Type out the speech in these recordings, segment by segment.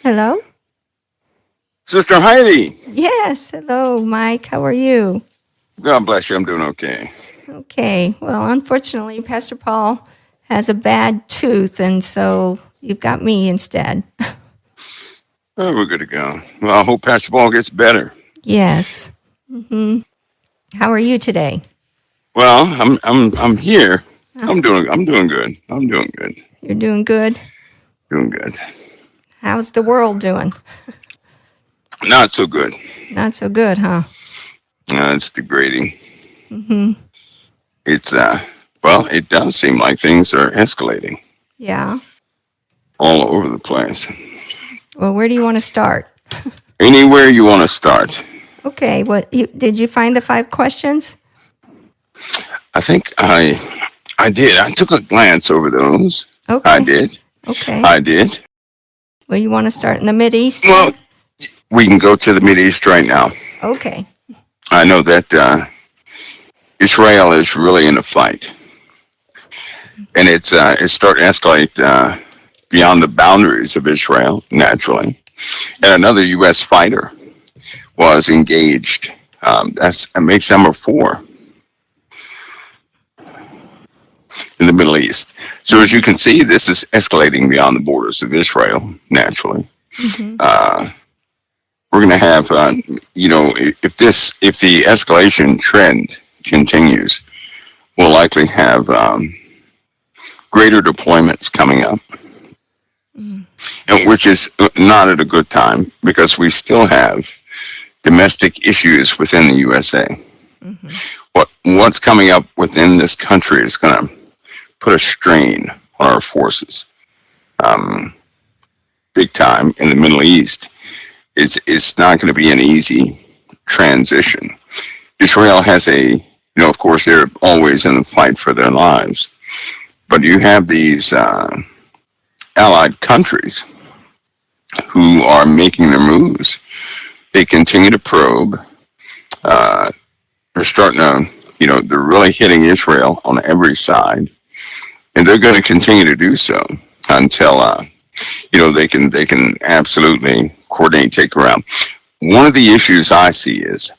Hello? Sister Heidi, Yes. Hello, Mike. How are you? God bless you. I'm doing okay. Okay. Well, unfortunately, Pastor Paul has a bad tooth, and so you've got me instead. Oh, we're good to go. Well, I hope Pastor Paul gets better. Yes. How are you today? Well, I'm here. Oh, I'm doing good. I'm doing good. you're doing good. Doing good. How's the world doing? Not so good. Not so good, huh? It's degrading. It's well, it does seem like things are escalating Yeah. all over the place. Well, where do you want to start? Anywhere you want to start. Okay. Did you find the 5 questions? I think I did. I took a glance over those. I Okay. did. Okay. I did. Well, you want to start in the Mideast? Well, we can go to the Mideast right now. Okay. I know that Israel is really in a fight, and it's starting to escalate beyond the boundaries of Israel naturally. And another U.S. fighter was engaged. That makes number 4 in the Middle East. So as you can see, this is escalating beyond the borders of Israel naturally. Mm-hmm. We're going to have, if the escalation trend continues, we'll likely have greater deployments coming up, and which is not at a good time because we still have domestic issues within the USA. Mm-hmm. What's coming up within this country is going to put a strain on our forces, big time in the Middle East. It's not going to be an easy transition. Israel has of course, they're always in the fight for their lives, but you have these allied countries who are making their moves. They continue to probe. They're starting to, they're really hitting Israel on every side, and they're going to continue to do so until, they can absolutely coordinate, take around. One of the issues I see is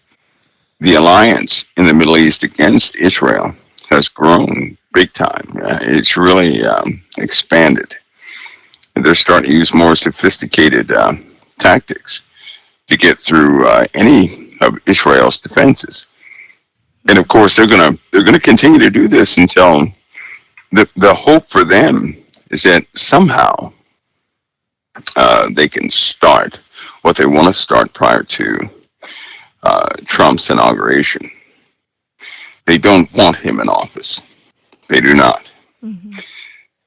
the alliance in the Middle East against Israel has grown big time. It's really expanded. They're starting to use more sophisticated tactics to get through any of Israel's defenses. And of course, they're gonna continue to do this until the hope for them is that somehow they can start what they want to start prior to Trump's inauguration. They don't want him in office. They do not. Mm-hmm.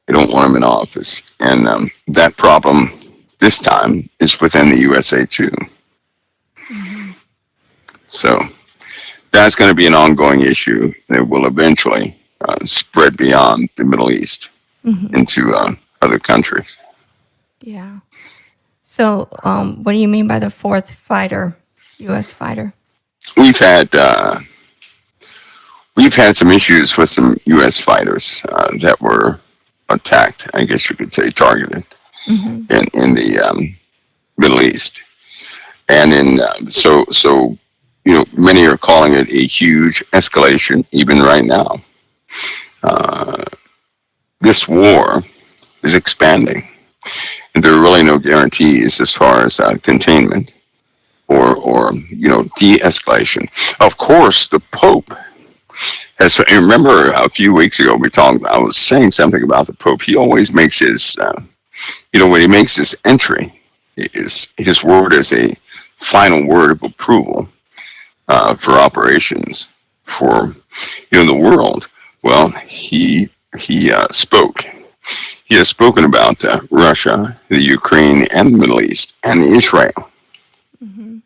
They don't want him in office, and that problem this time is within the USA too. Mm-hmm. So that's going to be an ongoing issue that will eventually spread beyond the Middle East into other countries. Yeah. So, what do you mean by the 4th fighter, U.S. fighter? We've had some issues with some U.S. fighters that were attacked. I guess you could say targeted in the Middle East, and so many are calling it a huge escalation even right now. This war is expanding, and there are really no guarantees as far as containment or de-escalation. Of course, the Pope has. Remember a few weeks ago I was saying something about the Pope. He always makes his, when he makes his entry, his word is a final word of approval for operations for the world. Well, he spoke. He has spoken about Russia, the Ukraine, and the Middle East, and Israel. Mm-hmm.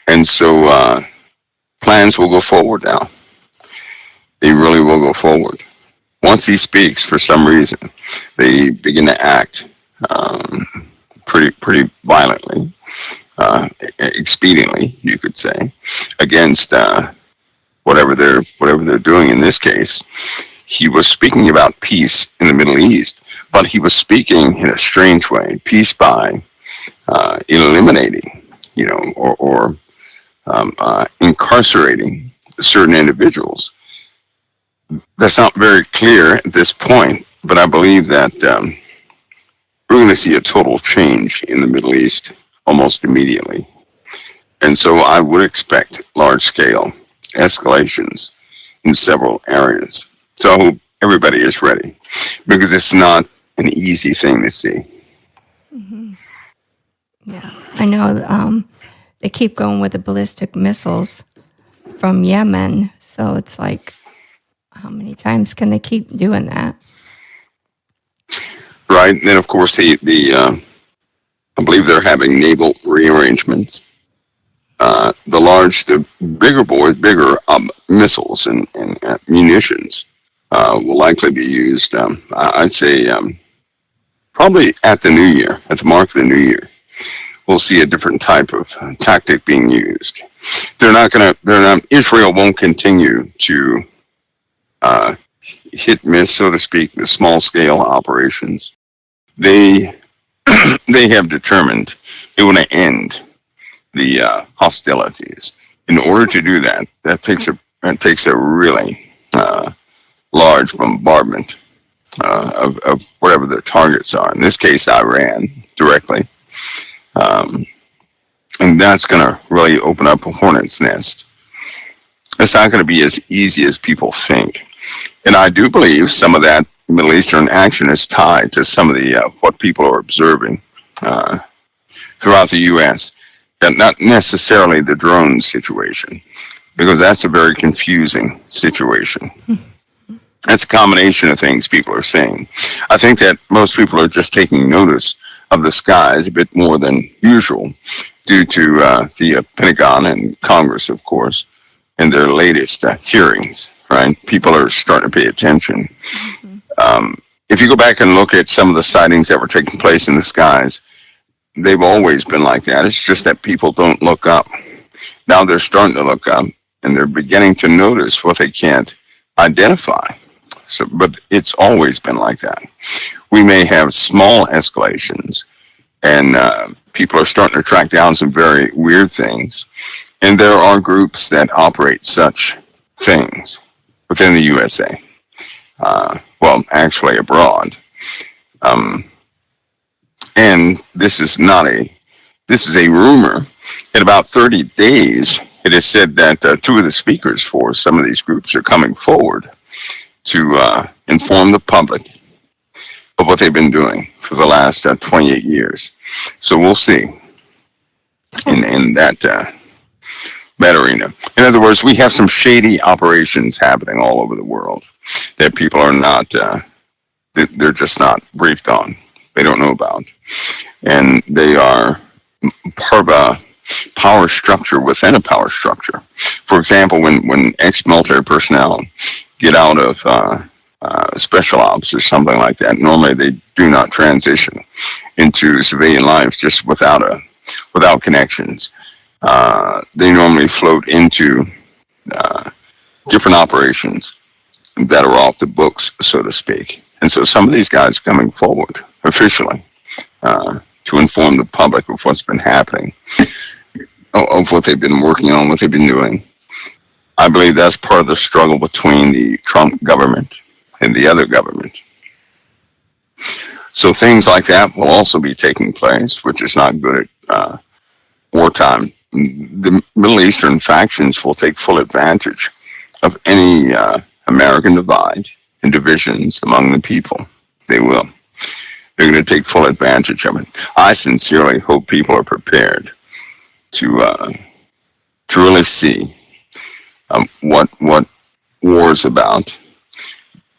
And so plans will go forward now. They really will go forward. Once he speaks, for some reason, they begin to act pretty violently, expediently, you could say, against whatever they're doing. In this case, he was speaking about peace in the Middle East, but he was speaking in a strange way. Peace by eliminating, or incarcerating certain individuals. That's not very clear at this point, but I believe that we're going to see a total change in the Middle East almost immediately. And so I would expect large-scale escalations in several areas. So I hope everybody is ready, because it's not an easy thing to see. Mm-hmm. Yeah, I know they keep going with the ballistic missiles from Yemen. So it's like, how many times can they keep doing that? Right. And then, of course, I believe they're having naval rearrangements. The bigger missiles and munitions will likely be used, I'd say, probably at the new year, at the mark of the new year. We'll see a different type of tactic being used. Israel won't continue to hit miss, so to speak, the small scale operations. They have determined they want to end the hostilities. In order to do that, that takes a really large bombardment of whatever their targets are. In this case, Iran directly, and that's going to really open up a hornet's nest. It's not going to be as easy as people think, and I do believe some of that Middle Eastern action is tied to some of the what people are observing throughout the U.S. And not necessarily the drone situation, because that's a very confusing situation. That's a combination of things people are saying. I think that most people are just taking notice of the skies a bit more than usual due to the Pentagon and Congress, of course, and their latest hearings, right? People are starting to pay attention. If you go back and look at some of the sightings that were taking place in the skies, they've always been like that. It's just that people don't look up. Now they're starting to look up, and they're beginning to notice what they can't identify. So, but it's always been like that. We may have small escalations, and people are starting to track down some very weird things. And there are groups that operate such things within the USA. Well, actually abroad. And this is a rumor. In about 30 days, it is said that two of the speakers for some of these groups are coming forward to inform the public of what they've been doing for the last 28 years. So we'll see in that arena. In other words, we have some shady operations happening all over the world that people are not, they're just not briefed on. They don't know about. And they are part of a power structure within a power structure. For example, when ex-military personnel get out of special ops or something like that, normally they do not transition into civilian life just without connections. They normally float into different operations that are off the books, so to speak. And so some of these guys are coming forward officially to inform the public of what's been happening, of what they've been working on, what they've been doing. I believe that's part of the struggle between the Trump government and the other government. So things like that will also be taking place, which is not good at wartime. The Middle Eastern factions will take full advantage of any American divide and divisions among the people. They will. They're going to take full advantage of it. I sincerely hope people are prepared to really see what war is about,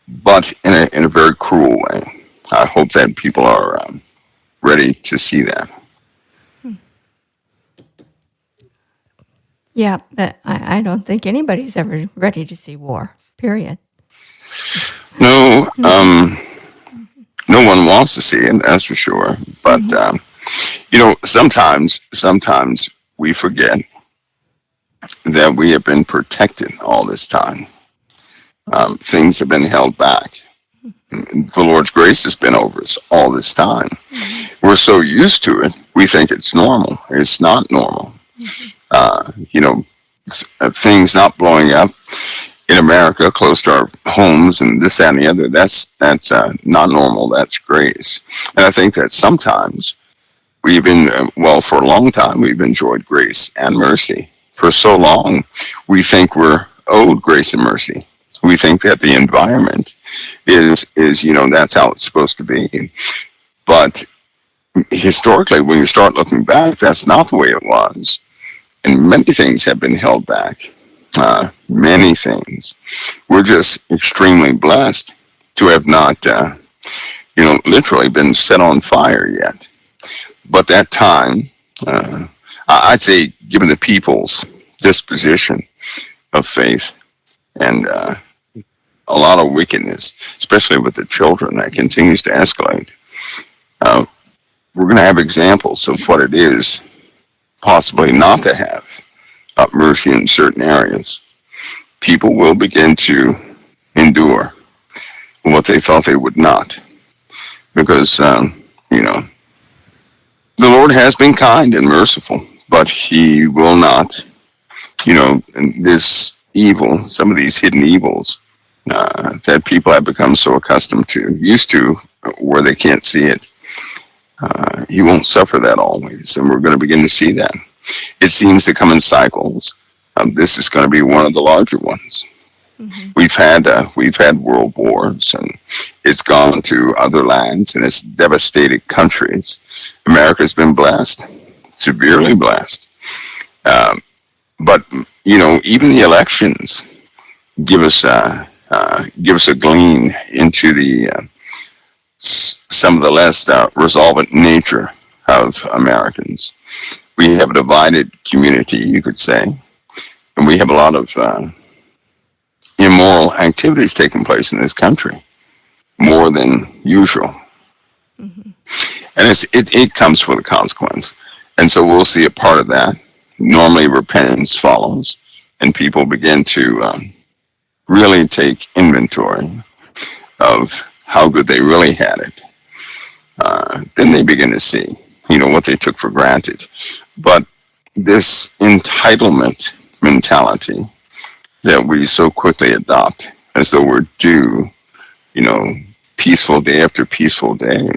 but in a very cruel way. I hope that people are ready to see that. Yeah, but I don't think anybody's ever ready to see war, period. No, no one wants to see it, that's for sure. But, sometimes we forget that we have been protected all this time. Things have been held back. The Lord's grace has been over us all this time. We're so used to it, we think it's normal. It's not normal. You know, things not blowing up in America close to our homes and this, that, and the other. That's not normal. That's grace. And I think that sometimes we've been, well, for a long time, we've enjoyed grace and mercy. For so long, we think we're owed grace and mercy. We think that the environment is that's how it's supposed to be. But historically, when you start looking back, that's not the way it was. And many things have been held back. Many things. We're just extremely blessed to have not, literally been set on fire yet. But that time, I'd say, given the people's disposition of faith and a lot of wickedness, especially with the children, that continues to escalate, we're going to have examples of what it is possibly not to have mercy in certain areas. People will begin to endure what they thought they would not, because the Lord has been kind and merciful, but He will not. This evil, some of these hidden evils that people have become so accustomed to, used to, where they can't see it. He won't suffer that always, and we're going to begin to see that. It seems to come in cycles. This is going to be one of the larger ones. Mm-hmm. We've had world wars, and it's gone to other lands, and it's devastated countries. America's been blessed, severely blessed. But even the elections give us a gleam into the some of the less resolvent nature of Americans. We have a divided community, you could say, and we have a lot of immoral activities taking place in this country, more than usual. Mm-hmm. And it comes with a consequence. And so we'll see a part of that. Normally repentance follows, and people begin to really take inventory of how good they really had it. Then they begin to see, what they took for granted. But this entitlement mentality that we so quickly adopt as though we're due, peaceful day after peaceful day.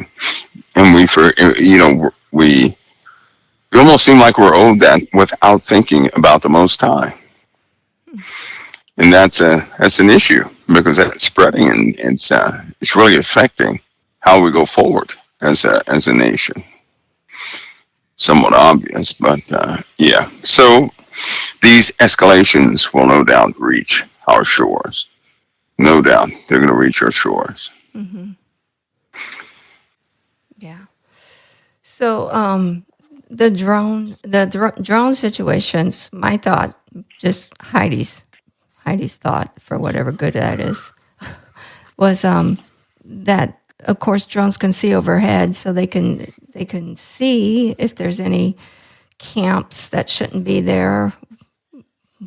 And we almost seem like we're owed that without thinking about the Most High. And that's an issue, because that's spreading, and it's really affecting how we go forward as a nation. Somewhat obvious, but yeah. So these escalations will no doubt reach our shores. No doubt they're going to reach our shores. Mm-hmm. Yeah. So the drone situations, my thought, just Heidi's thought, for whatever good that is, was that, of course, drones can see overhead, so they can see if there's any camps that shouldn't be there,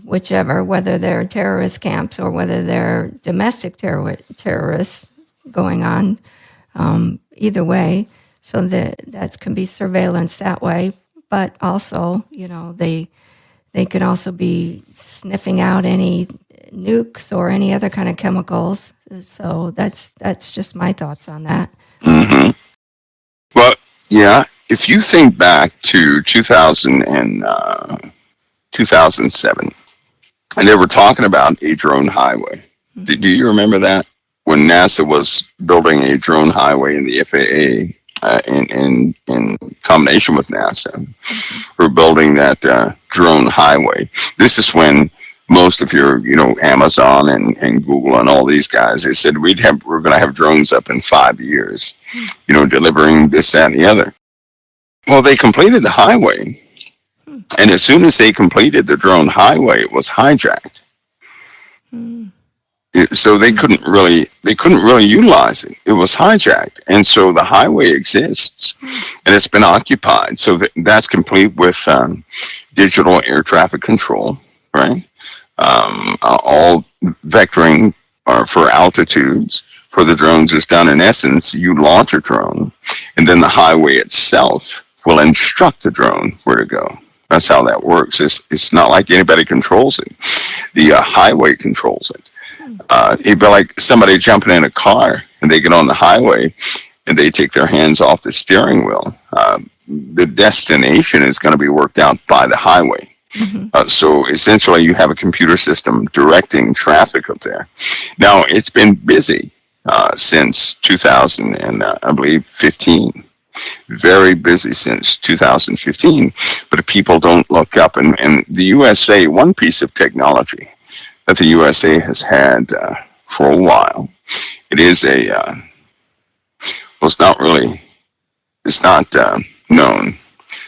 whichever, whether they're terrorist camps or whether they're domestic terrorists going on, either way. So that can be surveillance that way. But also, they could also be sniffing out any nukes or any other kind of chemicals. So that's just my thoughts on that. Mm-hmm. Well, yeah, if you think back to 2007, and they were talking about a drone highway. Mm-hmm. Do you remember that? When NASA was building a drone highway in the FAA, in combination with NASA, mm-hmm. we're building that drone highway. This is when most of your, Amazon and Google and all these guys, they said we're going to have drones up in 5 years, delivering this, that, and the other. Well, they completed the highway, and as soon as they completed the drone highway, it was hijacked. So they couldn't really utilize it. It was hijacked, and so the highway exists, and it's been occupied. So that's complete with digital air traffic control, right? All vectoring for altitudes, for the drones is done. In essence, you launch a drone, and then the highway itself will instruct the drone where to go. That's how that works. It's not like anybody controls it. The highway controls it. It'd be like somebody jumping in a car and they get on the highway and they take their hands off the steering wheel. The destination is going to be worked out by the highway. So essentially, you have a computer system directing traffic up there. Now, it's been busy since 2000 and I believe 15. Very busy since 2015, but people don't look up. And the USA, one piece of technology that the USA has had for a while, it is well, it's not known.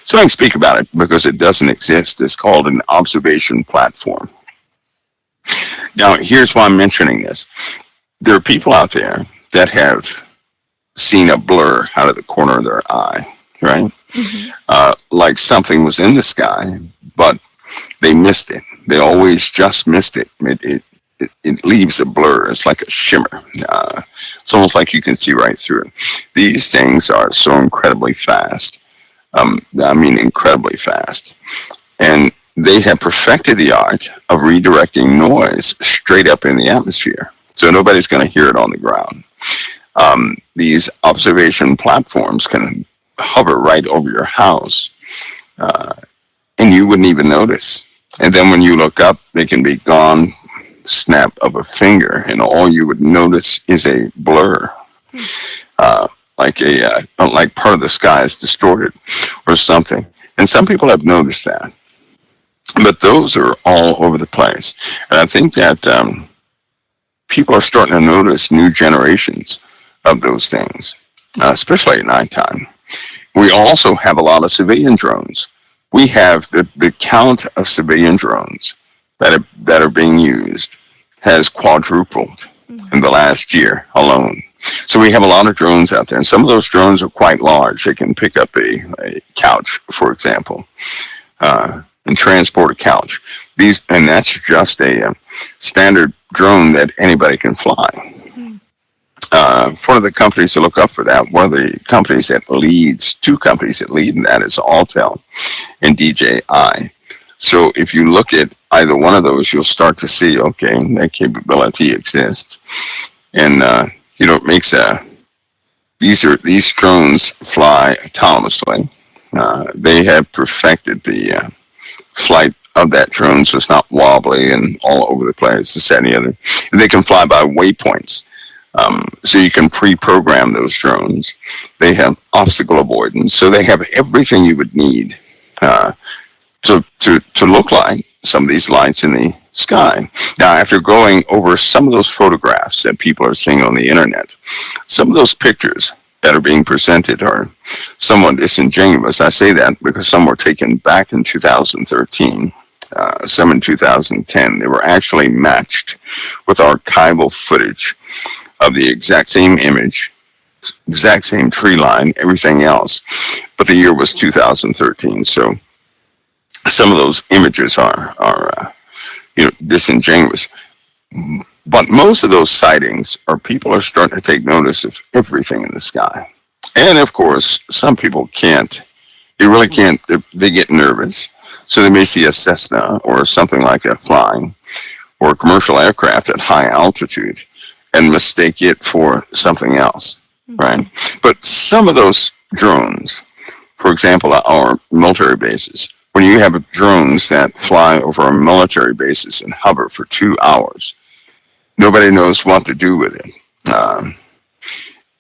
So I can speak about it because it doesn't exist. It's called an observation platform. Now, here's why I'm mentioning this. There are people out there that have seen a blur out of the corner of their eye, right? Like something was in the sky, but they missed it. They always just missed it. It leaves a blur. It's like a shimmer. It's almost like you can see right through it. These things are so incredibly fast. I mean, incredibly fast. And they have perfected the art of redirecting noise straight up in the atmosphere. So nobody's going to hear it on the ground. These observation platforms can hover right over your house, and you wouldn't even notice. And then when you look up, they can be gone, snap of a finger, and all you would notice is a blur, like part of the sky is distorted or something. And some people have noticed that, but those are all over the place. And I think that people are starting to notice new generations of those things, especially at nighttime. We also have a lot of civilian drones. We have the count of civilian drones that are being used has quadrupled in the last year alone. So we have a lot of drones out there, and some of those drones are quite large. They can pick up a couch, for example, and transport a couch. And that's just a standard drone that anybody can fly. One of the companies to look up for that, one of the companies that leads, two companies that lead in that is Altel and DJI. So if you look at either one of those, you'll start to see, okay, that capability exists. And, it makes these drones fly autonomously. They have perfected the flight of that drone, so it's not wobbly and all over the place, this, that, and the other. And they can fly by waypoints. So you can pre-program those drones. They have obstacle avoidance. So they have everything you would need to look like some of these lights in the sky. Now, after going over some of those photographs that people are seeing on the internet, some of those pictures that are being presented are somewhat disingenuous. I say that because some were taken back in 2013. Some in 2010. They were actually matched with archival footage of the exact same image, exact same tree line, everything else, but the year was 2013. So some of those images are disingenuous. But most of those sightings are people are starting to take notice of everything in the sky. And of course, some people can't. They really can't. They get nervous. So they may see a Cessna or something like that flying, or a commercial aircraft at high altitude, and mistake it for something else, right? But some of those drones, for example, our military bases, when you have drones that fly over a military bases and hover for 2 hours, nobody knows what to do with it.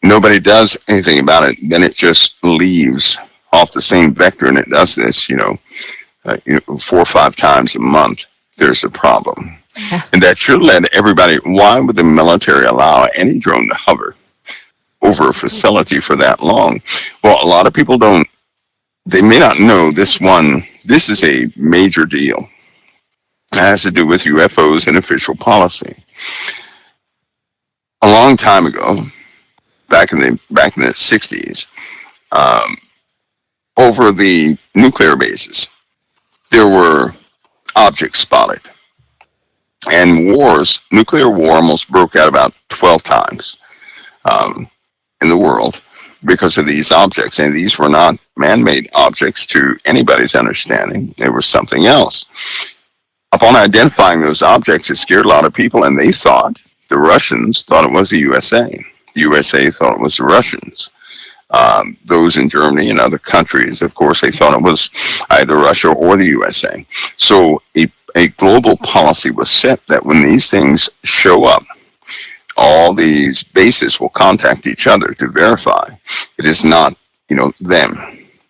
Nobody does anything about it. Then it just leaves off the same vector, and it does this, 4 or 5 times a month. There's a problem. Yeah. And that should let everybody, why would the military allow any drone to hover over a facility for that long? Well, a lot of people they may not know this is a major deal. It has to do with UFOs and official policy. A long time ago, back in the 60s, over the nuclear bases, there were objects spotted. And nuclear war almost broke out about 12 times. in the world because of these objects. And these were not man-made objects to anybody's understanding. They were something else. Upon identifying those objects, it scared a lot of people, and they thought, the Russians thought it was the USA. The USA thought it was the Russians. Those in Germany and other countries, of course, they thought it was either Russia or the USA. So a global policy was set that when these things show up, all these bases will contact each other to verify it is not, them.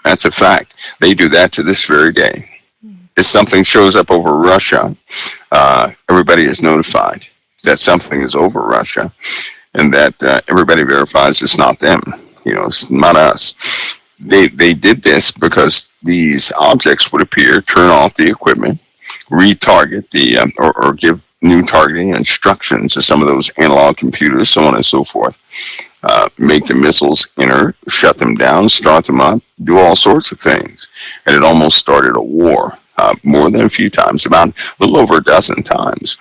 That's a fact. They do that to this very day. If something shows up over Russia, everybody is notified that something is over Russia, and that everybody verifies it's not them. It's not us. They did this because these objects would appear, turn off the equipment, retarget the or give new targeting instructions to some of those analog computers, so on and so forth. Make the missiles inert, shut them down, start them up, do all sorts of things, and it almost started a war. More than a few times, about a little over a dozen times,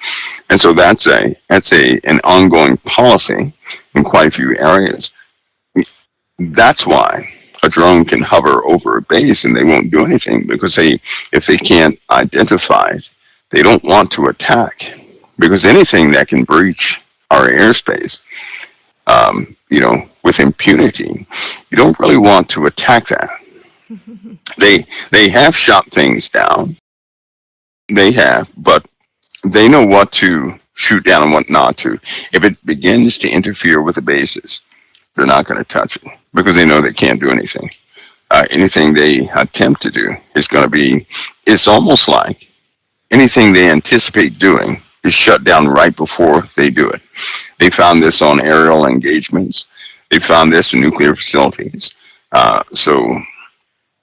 and so that's an ongoing policy in quite a few areas. That's why a drone can hover over a base and they won't do anything, because if they can't identify it, they don't want to attack, because anything that can breach our airspace, with impunity, you don't really want to attack that. They have shot things down. They have, but they know what to shoot down and what not to. If it begins to interfere with the bases, they're not going to touch it, because they know they can't do anything. Anything they attempt to do is going to be, it's almost like anything they anticipate doing is shut down right before they do it. They found this on aerial engagements. They found this in nuclear facilities. So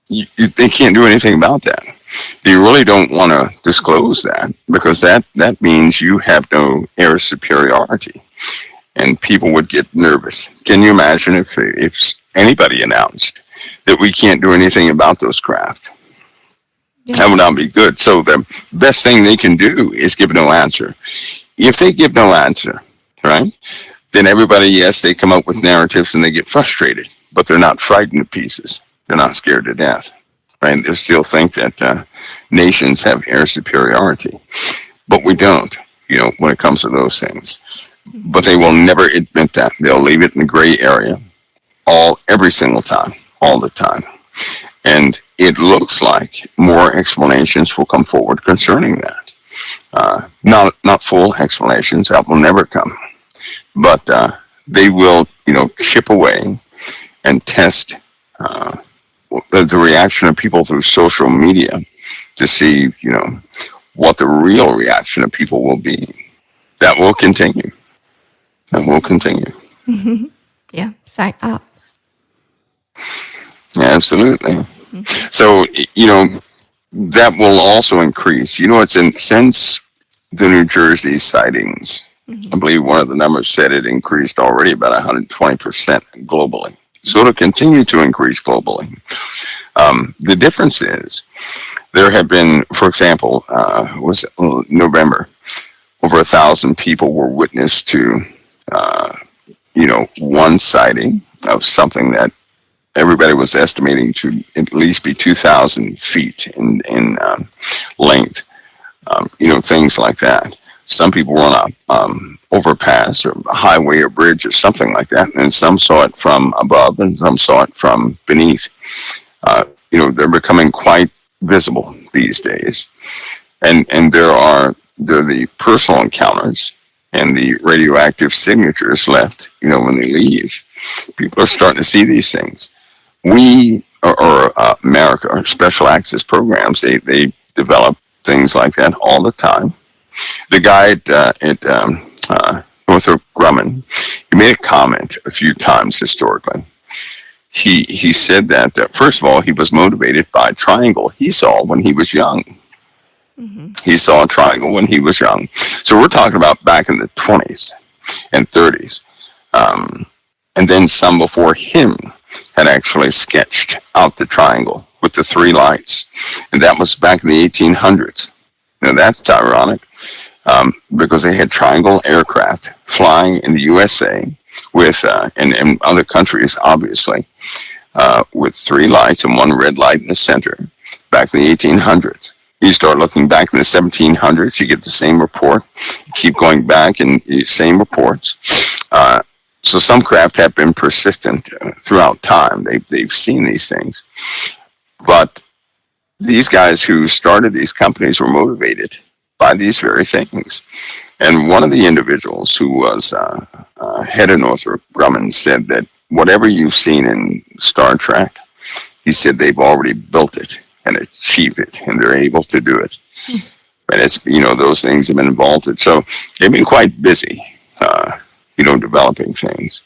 they can't do anything about that. You really don't want to disclose that, because that means you have no air superiority, and people would get nervous. Can you imagine if anybody announced that we can't do anything about those craft? Yeah. That would not be good. So the best thing they can do is give no answer. If they give no answer, right, then everybody, yes, they come up with narratives and they get frustrated, but they're not frightened to pieces. They're not scared to death, right? They still think that nations have air superiority, but we don't, when it comes to those things. But they will never admit that. They'll leave it in the gray area every single time, all the time. And it looks like more explanations will come forward concerning that. Not full explanations, that will never come. But they will, chip away and test the reaction of people through social media to see, what the real reaction of people will be. That will continue. That will continue. Mm-hmm. Yeah, sign up. Yeah, absolutely. Mm-hmm. So, that will also increase. Since the New Jersey sightings, I believe one of the numbers said it increased already about 120% globally. So it'll continue to increase globally. The difference is there have been, for example, was November, over 1,000 people were witness to, one sighting of something that everybody was estimating to at least be 2,000 feet in length. Things like that. Some people were on a overpass or a highway or bridge or something like that, and some saw it from above and some saw it from beneath. They're becoming quite visible these days, and there are the personal encounters and the radioactive signatures left. When they leave, people are starting to see these things. We or America, or special access programs, they develop things like that all the time. The guy at Northrop Grumman, he made a comment a few times historically. He said that, first of all, he was motivated by a triangle he saw when he was young. Mm-hmm. He saw a triangle when he was young. So we're talking about back in the 20s and 30s. And then some before him had actually sketched out the triangle with the three lights. And that was back in the 1800s. Now that's ironic, because they had triangle aircraft flying in the USA with in other countries, obviously, with 3 lights and 1 red light in the center back in the 1800s. You start looking back in the 1700s, you get the same report. You keep going back and the same reports. So some craft have been persistent throughout time. They've seen these things. But these guys who started these companies were motivated by these very things. And one of the individuals who was head of Northrop Grumman said that whatever you've seen in Star Trek, he said they've already built it and achieved it, and they're able to do it. But it's, those things have been involved. So they've been quite busy, developing things.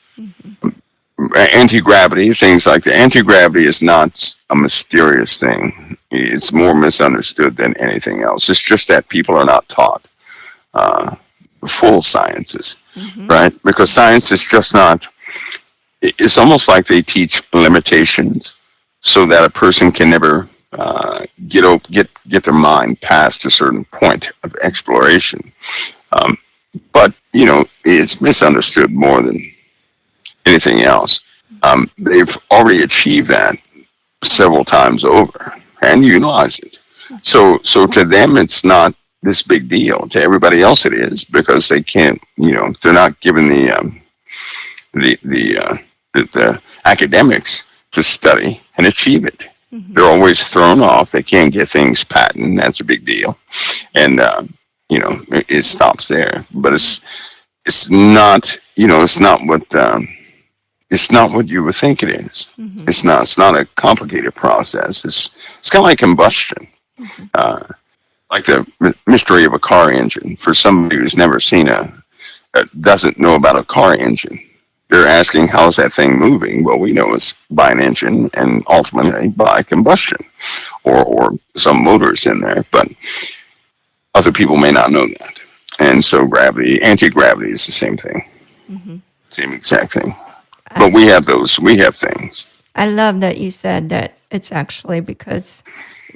Anti-gravity, things like that. Anti-gravity is not a mysterious thing. It's more misunderstood than anything else. It's just that people are not taught full sciences, right? Because science is just not, it's almost like they teach limitations so that a person can never get their mind past a certain point of exploration. But, it's misunderstood more than anything else. They've already achieved that several times over and utilize it. So to them, it's not this big deal. To everybody else, it is, because they can't, they're not given the academics to study and achieve it. They're always thrown off. They can't get things patented. That's a big deal. And, it stops there. But it's not, it's not what you would think it is. It's not a complicated process. It's kind of like combustion. Like the mystery of a car engine. For somebody who's never seen doesn't know about a car engine, they're asking, how's that thing moving? Well, we know it's by an engine and ultimately by combustion or some motors in there, but other people may not know that. And so anti-gravity is the same thing, same exact thing. But we have things. I love that you said that it's actually because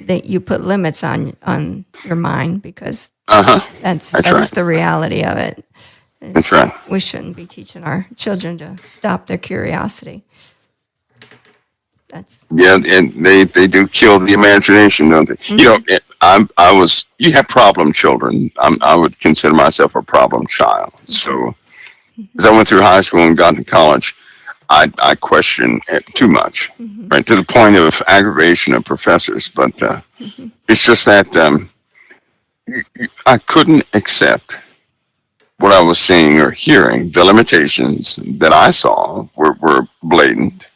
that you put limits on your mind, because that's right. The reality of it. That's right. We shouldn't be teaching our children to stop their curiosity. And they do kill the imagination, don't they? You have problem children. I would consider myself a problem child. So as I went through high school and got to college, I question it too much, right, to the point of aggravation of professors. But it's just that I couldn't accept what I was seeing or hearing. The limitations that I saw were blatant.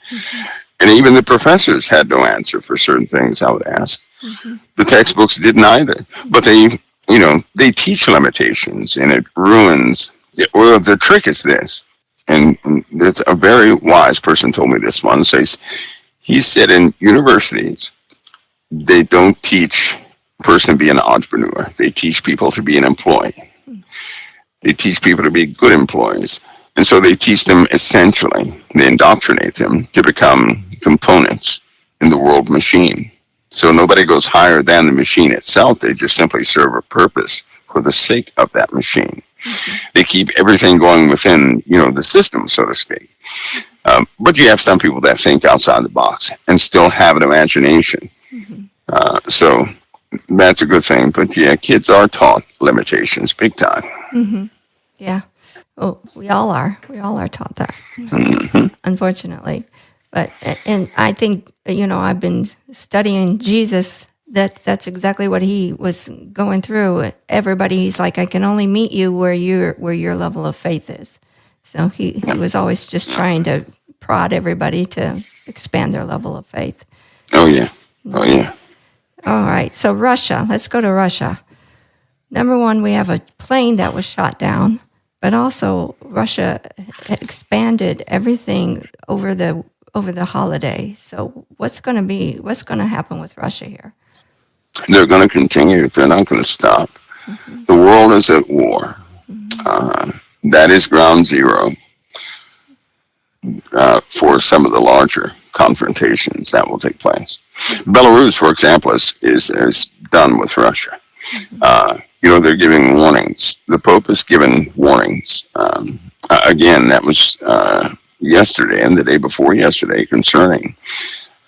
And even the professors had no answer for certain things I would ask. The textbooks didn't either. But they teach limitations, and it ruins. Well, the trick is this. And there's a very wise person told me this one. He said in universities, they don't teach a person to be an entrepreneur. They teach people to be an employee. They teach people to be good employees. And so they teach them essentially, they indoctrinate them to become components in the world machine. So nobody goes higher than the machine itself. They just simply serve a purpose for the sake of that machine. They keep everything going within, the system, so to speak. But you have some people that think outside the box and still have an imagination. So that's a good thing. But yeah, kids are taught limitations big time. Yeah. Oh, we all are. We all are taught that, unfortunately. But, and I think, I've been studying Jesus. That's exactly what he was going through. Everybody, he's like, I can only meet you where your level of faith is. So he was always just trying to prod everybody to expand their level of faith. Oh, yeah. Oh, yeah. All right. So Russia, let's go to Russia. Number one, we have a plane that was shot down, but also Russia expanded everything over the holiday. So what's going to happen with Russia here? They're going to continue. They're not going to stop. The world is at war. That is ground zero for some of the larger confrontations that will take place. Belarus, for example, is done with Russia. They're giving warnings. The Pope has given warnings Again, that was yesterday and the day before yesterday concerning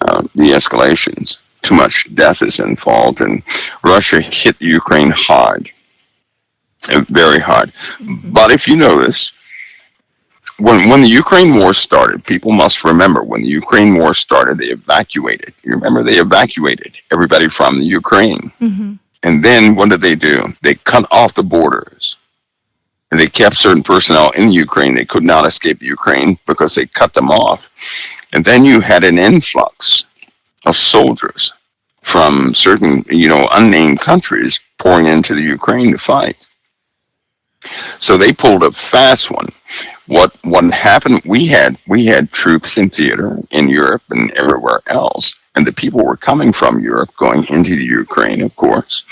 the escalations. Too much death is involved, and Russia hit Ukraine hard, very hard. Mm-hmm. But if you notice, when the Ukraine war started, people must remember when the Ukraine war started, they evacuated. You remember they evacuated everybody from the Ukraine. Mm-hmm. And then what did they do? They cut off the borders. And they kept certain personnel in Ukraine. They could not escape Ukraine because they cut them off. And then you had an influx of soldiers from certain, unnamed countries pouring into the Ukraine to fight. So they pulled a fast one. What happened? We had troops in theater in Europe and everywhere else, and the people were coming from Europe going into the Ukraine. Of course,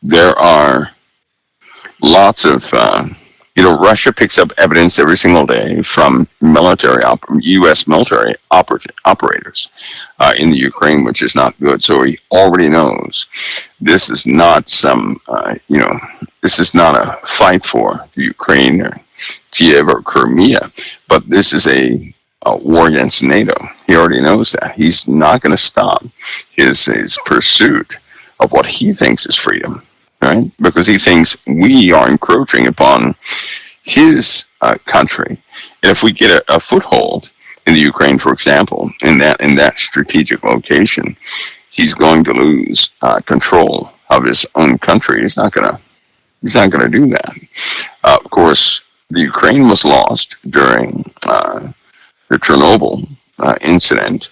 there are lots of Russia picks up evidence every single day from U.S. military operators in the Ukraine, which is not good. So he already knows this is not this is not a fight for the Ukraine or Kiev or Crimea, but this is a war against NATO. He already knows that. He's not going to stop his pursuit of what he thinks is freedom. Right? Because he thinks we are encroaching upon his country. And if we get a foothold in the Ukraine, for example, in that strategic location, he's going to lose control of his own country. He's not going to do that. Of course, the Ukraine was lost during the Chernobyl incident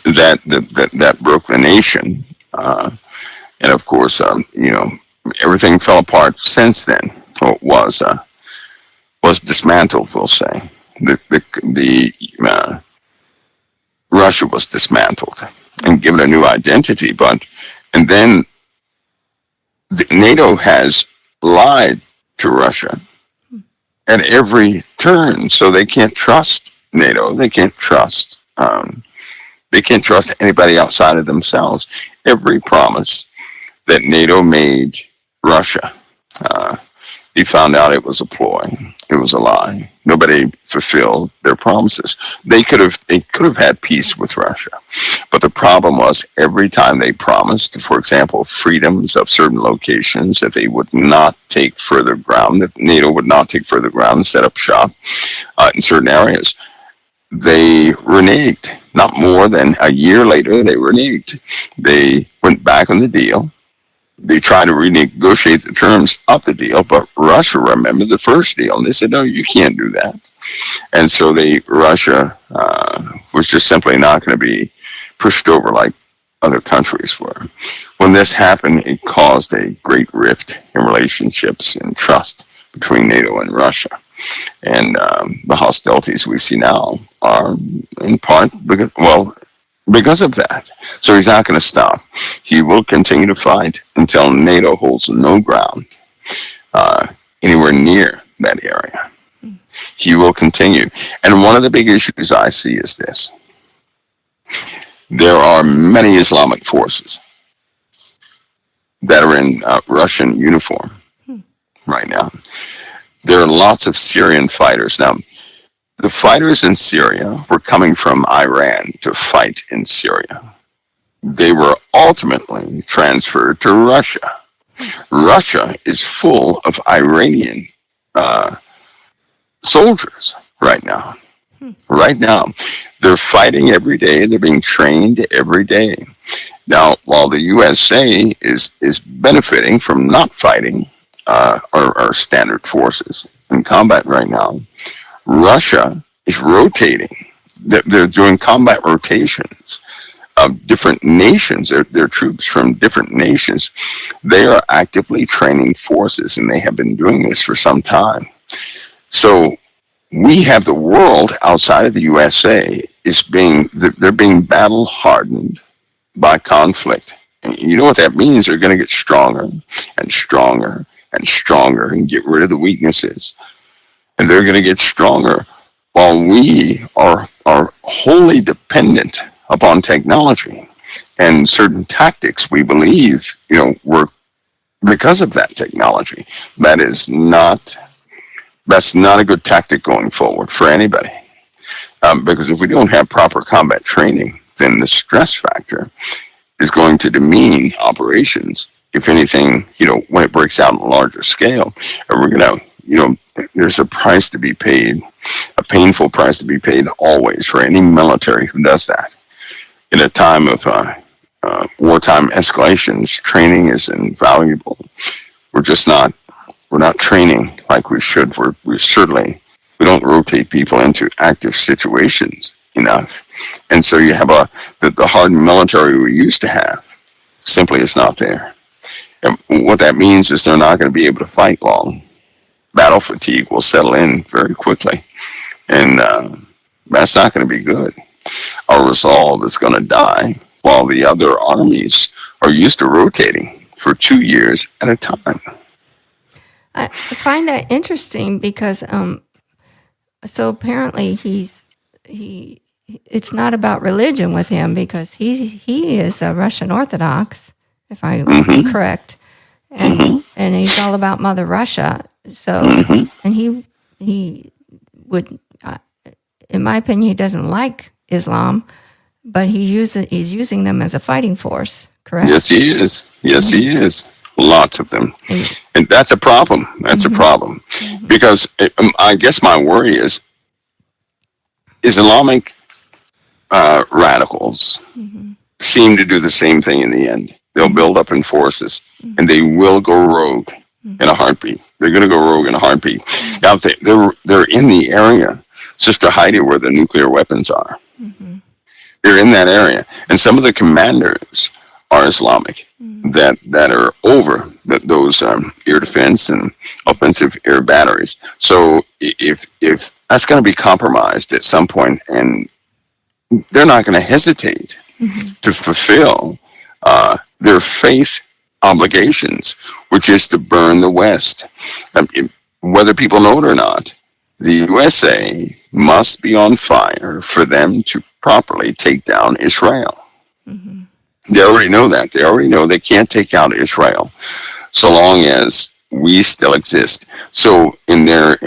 that broke the nation. And of course, everything fell apart since then. Was dismantled. We'll say the Russia was dismantled and given a new identity. And then NATO has lied to Russia at every turn, so they can't trust NATO. They can't trust. They can't trust anybody outside of themselves. Every promise that NATO made Russia, he found out it was a ploy. It was a lie. Nobody fulfilled their promises. They could have had peace with Russia, but the problem was every time they promised, for example, freedoms of certain locations, that they would not take further ground, that NATO would not take further ground and set up shop in certain areas, they reneged. Not more than a year later, they reneged. They went back on the deal. They tried to renegotiate the terms of the deal, but Russia remembered the first deal, and they said, no, you can't do that. And so Russia was just simply not going to be pushed over like other countries were. When this happened, it caused a great rift in relationships and trust between NATO and Russia. And the hostilities we see now are in part because of that. So he's not going to stop. He will continue to fight until NATO holds no ground anywhere near that area. He will continue. And one of the big issues I see is this. There are many Islamic forces that are in Russian uniform right now. There are lots of Syrian fighters. Now, the fighters in Syria were coming from Iran to fight in Syria. They were ultimately transferred to Russia. Russia is full of Iranian soldiers right now. Right now, they're fighting every day. They're being trained every day. Now, while the USA is benefiting from not fighting our standard forces in combat right now, Russia is rotating. They're doing combat rotations of different nations. They're troops from different nations. They are actively training forces, and they have been doing this for some time. So we have the world outside of the USA they're being battle hardened by conflict. And you know what that means? They're going to get stronger and stronger and stronger and get rid of the weaknesses. And they're going to get stronger while we are wholly dependent upon technology and certain tactics we believe, work because of that technology. That is not That's not a good tactic going forward for anybody. Because if we don't have proper combat training, then the stress factor is going to demean operations. If anything, when it breaks out on a larger scale, and we're going to, there's a price to be paid, a painful price to be paid always for any military who does that. In a time of wartime escalations, training is invaluable. We're not training like we should. We don't rotate people into active situations enough. And so you have the hardened military we used to have simply is not there. And what that means is they're not going to be able to fight long. Battle fatigue will settle in very quickly. And that's not going to be good. Our resolve is going to die while the other armies are used to rotating for 2 years at a time. I find that interesting because so apparently it's not about religion with him because he is a Russian Orthodox, if I'm correct, and he's all about Mother Russia. So and he would, in my opinion, he doesn't like Islam, but he's using them as a fighting force. Correct? Yes, he is. Yes, he is. Lots of them. And that's a problem. That's a problem. Because I guess my worry is Islamic radicals seem to do the same thing in the end. They'll build up in forces and they will go rogue in a heartbeat. They're going to go rogue in a heartbeat. Now, they're in the area, Sister Heidi, where the nuclear weapons are. They're in that area. And some of the commanders are Islamic that are over those air defense and offensive air batteries. So if that's going to be compromised at some point, and they're not going to hesitate to fulfill their faith obligations, which is to burn the West. Whether people know it or not, the USA must be on fire for them to properly take down Israel. They already know that. They already know they can't take out Israel so long as we still exist. So in their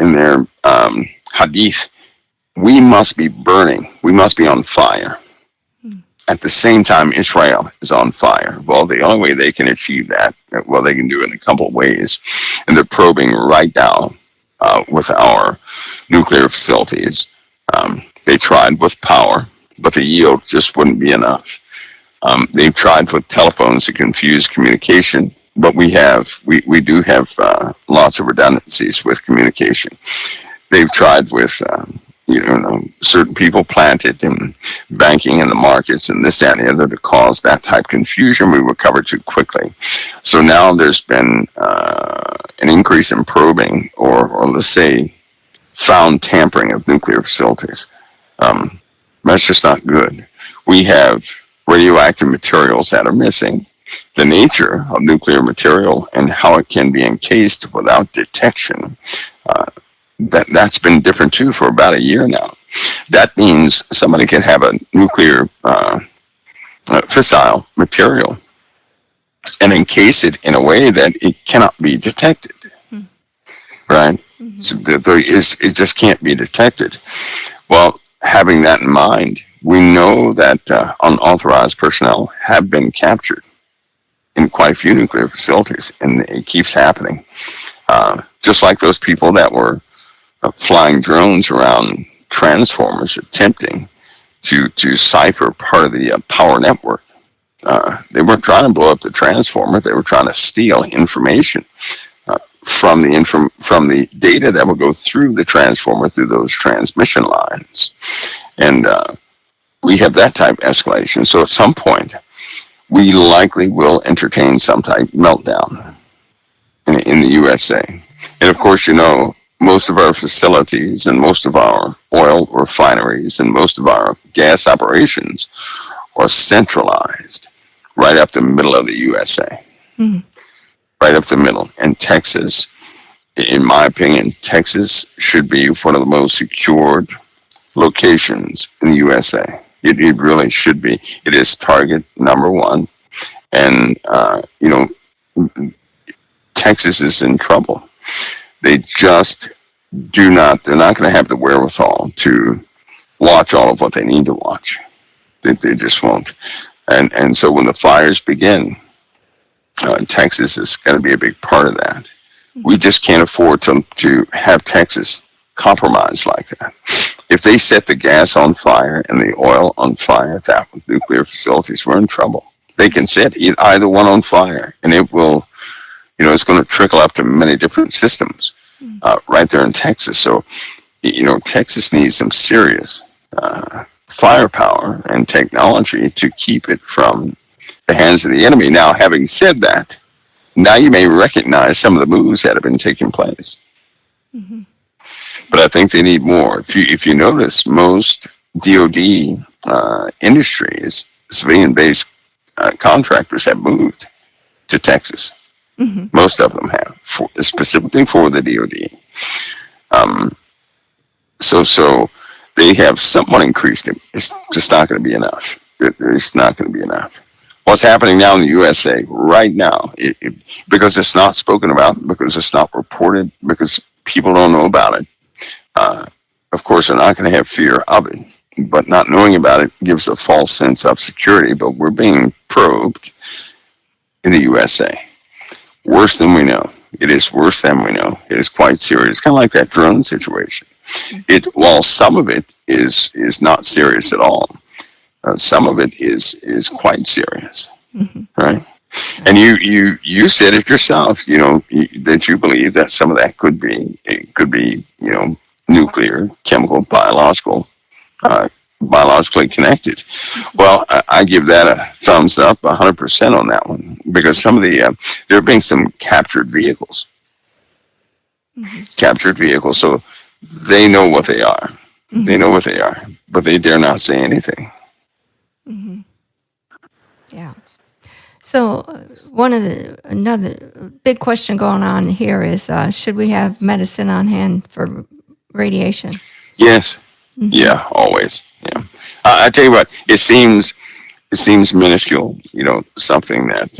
hadith, we must be burning. We must be on fire. At the same time, Israel is on fire. Well, the only way they can achieve that, well, they can do it in a couple of ways. And they're probing right now with our nuclear facilities. They tried with power, but the yield just wouldn't be enough. They've tried with telephones to confuse communication, but we do have lots of redundancies with communication. They've tried with certain people planted in banking in the markets and this, that, and the other to cause that type of confusion. We recovered too quickly. So now there's been an increase in probing or let's say found tampering of nuclear facilities. That's just not good. We have radioactive materials that are missing. The nature of nuclear material and how it can be encased without detection, that's been different too for about a year now. That means somebody can have a nuclear fissile material and encase it in a way that it cannot be detected, right? So it just can't be detected. Well, having that in mind, we know that unauthorized personnel have been captured in quite a few nuclear facilities, and it keeps happening. Just like those people that were flying drones around transformers attempting to cipher part of the power network. They weren't trying to blow up the transformer. They were trying to steal information from the data that would go through the transformer through those transmission lines. And we have that type of escalation. So at some point, we likely will entertain some type of meltdown in the USA. And of course, most of our facilities and most of our oil refineries and most of our gas operations are centralized right up the middle of the USA. Right up the middle. And Texas, in my opinion, Texas should be one of the most secured locations in the USA. It really should be. It is target number one. And, Texas is in trouble. They just they're not going to have the wherewithal to watch all of what they need to watch. They just won't. And so when the fires begin, Texas is going to be a big part of that. We just can't afford to have Texas compromised like that. If they set the gas on fire and the oil on fire, that with nuclear facilities, we're in trouble. They can set either one on fire, and it will, it's going to trickle up to many different systems right there in Texas. So, Texas needs some serious firepower and technology to keep it from the hands of the enemy. Now, having said that, now you may recognize some of the moves that have been taking place. Mm-hmm. But I think they need more. If you notice, most DoD industries, civilian-based contractors have moved to Texas. Mm-hmm. Most of them have, specifically for the DoD. So they have somewhat increased it. It's just not going to be enough. It's not going to be enough. What's happening now in the USA right now, because it's not spoken about, because it's not reported, because people don't know about it. Of course, they're not going to have fear of it, but not knowing about it gives a false sense of security. But we're being probed in the USA. Worse than we know. It is worse than we know. It is quite serious. It's kind of like that drone situation. While some of it is not serious at all, some of it is quite serious, mm-hmm. right? And you said it yourself, that you believe that some of that could be nuclear, chemical, biologically connected. Well, I give that a thumbs up, 100% on that one, because some of there have been some captured vehicles, so they know what they are. Mm-hmm. They know what they are, but they dare not say anything. Mm-hmm. Yeah. So another big question going on here is, should we have medicine on hand for radiation? Yes. Mm-hmm. Yeah, always. Yeah. I tell you what, it seems minuscule, something that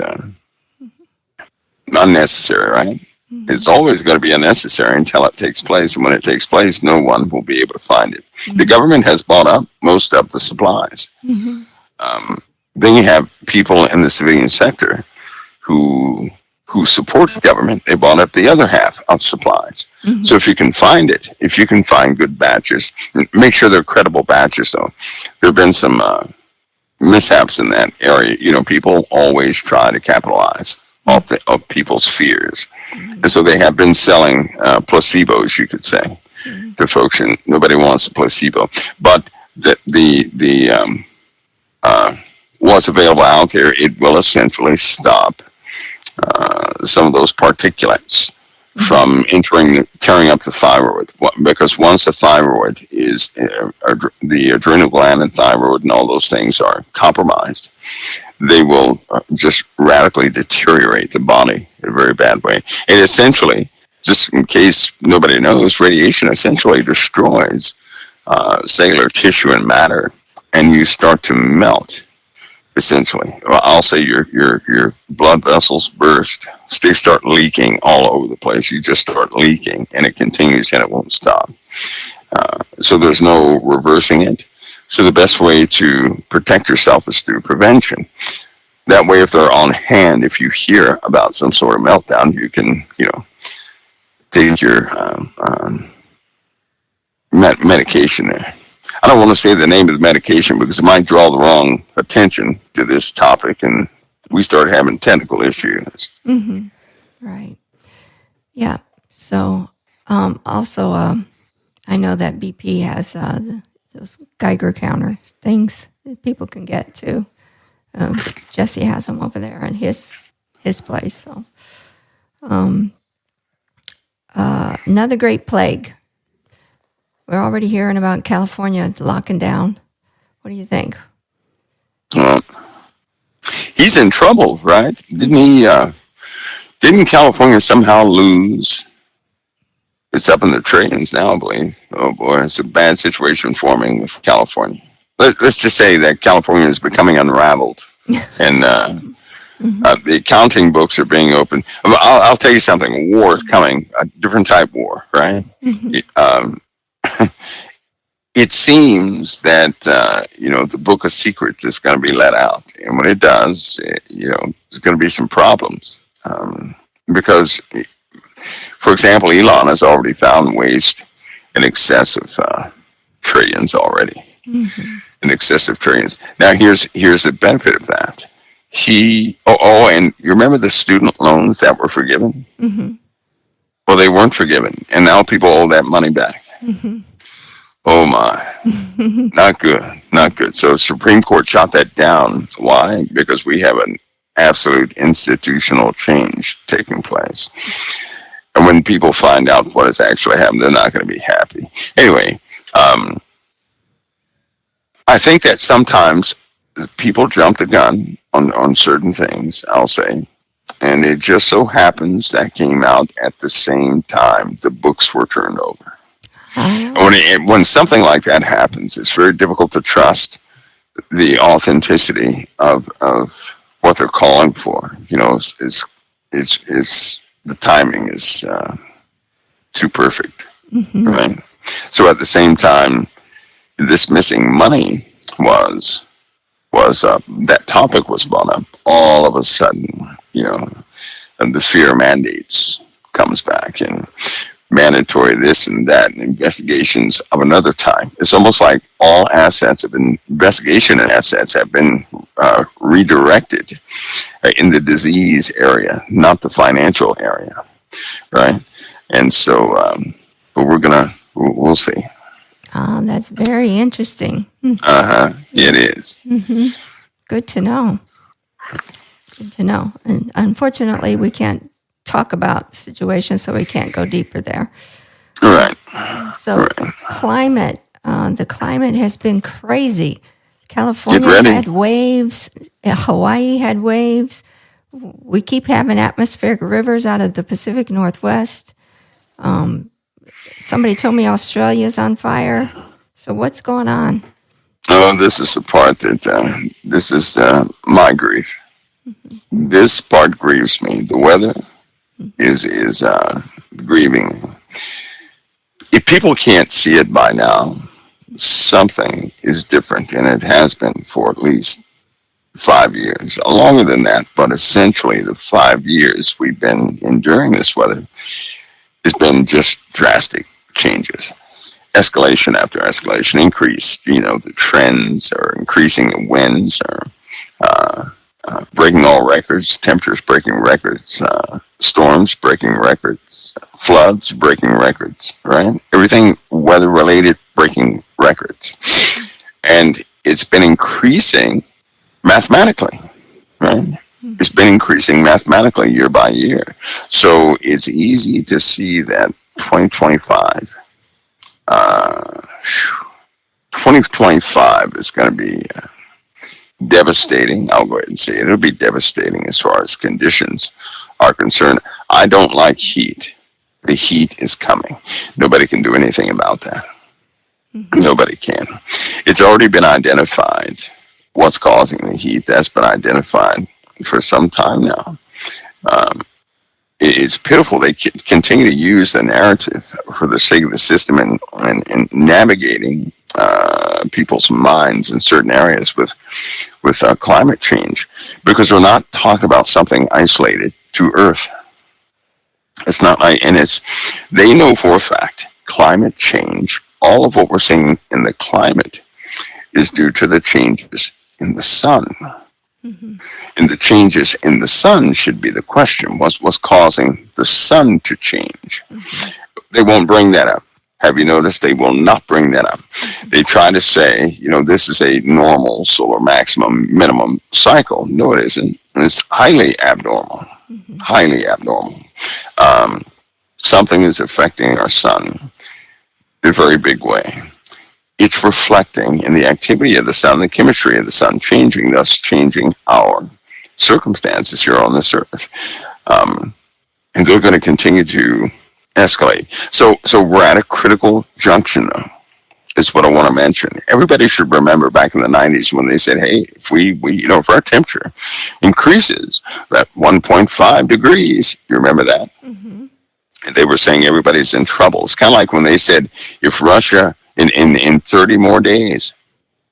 unnecessary, right? Mm-hmm. It's always going to be unnecessary until it takes place. And when it takes place, no one will be able to find it. Mm-hmm. The government has bought up most of the supplies. Mm-hmm. Then you have people in the civilian sector who support the government. They bought up the other half of supplies. Mm-hmm. So if you can find it, if you can find good batches, make sure they're credible batches, though. There have been some mishaps in that area. People always try to capitalize off people's fears. Mm-hmm. And so they have been selling placebos, you could say, mm-hmm. to folks, and nobody wants a placebo. But what's available out there, it will essentially stop some of those particulates mm-hmm. from tearing up the thyroid. Because once the thyroid is, the adrenal gland and thyroid and all those things are compromised, they will just radically deteriorate the body in a very bad way. And essentially, just in case nobody knows, radiation essentially destroys cellular tissue and matter, and you start to melt. Essentially, I'll say your blood vessels burst. They start leaking all over the place. You just start leaking, and it continues, and it won't stop. So there's no reversing it. So the best way to protect yourself is through prevention. That way, if they're on hand, if you hear about some sort of meltdown, you can, take your medication there. I don't want to say the name of the medication because it might draw the wrong attention to this topic, and we start having technical issues. Mm-hmm. Right. Yeah. So also, I know that BP has those Geiger counter things that people can get too. Jesse has them over there in his place. So another great plague. We're already hearing about California locking down. What do you think? He's in trouble, right? Didn't he? Didn't California somehow lose? It's up in the trillions now, I believe. Oh boy, it's a bad situation forming with California. Let's just say that California is becoming unraveled, and The accounting books are being opened. I'll tell you something. War is coming. A different type war, right? Um, it seems that the book of secrets is going to be let out, and when it does, there's going to be some problems because, for example, Elon has already found waste in excess of trillions already. In excess of trillions. Now here's the benefit of that. And you remember the student loans that were forgiven? Well, they weren't forgiven, and now people owe that money back. Oh my, not good, not good. So Supreme Court shot that down. Why? Because we have an absolute institutional change taking place. And when people find out what has actually happened, they're not going to be happy. Anyway, I think that sometimes people jump the gun on certain things, I'll say. And it just so happens that came out at the same time the books were turned over. When something like that happens, it's very difficult to trust the authenticity of what they're calling for. Is the timing is too perfect, right? So at the same time, this missing money was that topic was brought up. All of a sudden, and the fear of mandates comes back, and mandatory this and that, and investigations of another type. It's almost like all investigation and assets have been redirected in the disease area, not the financial area, right? And so, but we'll see. That's very interesting. It is. Good to know. Good to know. And unfortunately, we can't talk about situations, so we can't go deeper there. Right. So climate, the climate has been crazy. California had waves. Hawaii had waves. We keep having atmospheric rivers out of the Pacific Northwest. Somebody told me Australia's on fire. So what's going on? Oh, this is the part that this is my grief. This part grieves me. The weather is grieving. If people can't see it by now, something is different, and it has been for at least 5 years, longer than that, but essentially the 5 years we've been enduring this weather has been just drastic changes. Escalation after escalation, increase. The trends are increasing, the winds are breaking all records, temperatures breaking records, storms breaking records, floods breaking records, right? Everything weather-related breaking records. And it's been increasing mathematically, right? It's been increasing mathematically year by year. So it's easy to see that 2025 is going to be devastating. I'll go ahead and say it. It'll be devastating as far as conditions are concerned. I don't like heat. The heat is coming. Nobody can do anything about that. Nobody can. It's already been identified what's causing the heat. That's been identified for some time now. It's pitiful they continue to use the narrative for the sake of the system and navigating people's minds in certain areas with climate change, because we're not talking about something isolated to Earth. It's not like, and they know for a fact climate change, all of what we're seeing in the climate is due to the changes in the sun. And the changes in the sun should be the question. What's causing the sun to change? They won't bring that up. Have you noticed? They will not bring that up. They try to say, this is a normal solar maximum minimum cycle. No, it isn't. It's highly abnormal. Highly abnormal. Something is affecting our sun in a very big way. It's reflecting in the activity of the sun, the chemistry of the sun changing, thus changing our circumstances here on this earth. And they're going to continue to escalate. So we're at a critical junction, though. is what I want to mention. Everybody should remember back in the 90s when they said, hey, if if our temperature increases at 1.5 degrees, you remember that? Mm-hmm. They were saying everybody's in trouble. It's kind of like when they said, if Russia, in 30 more days,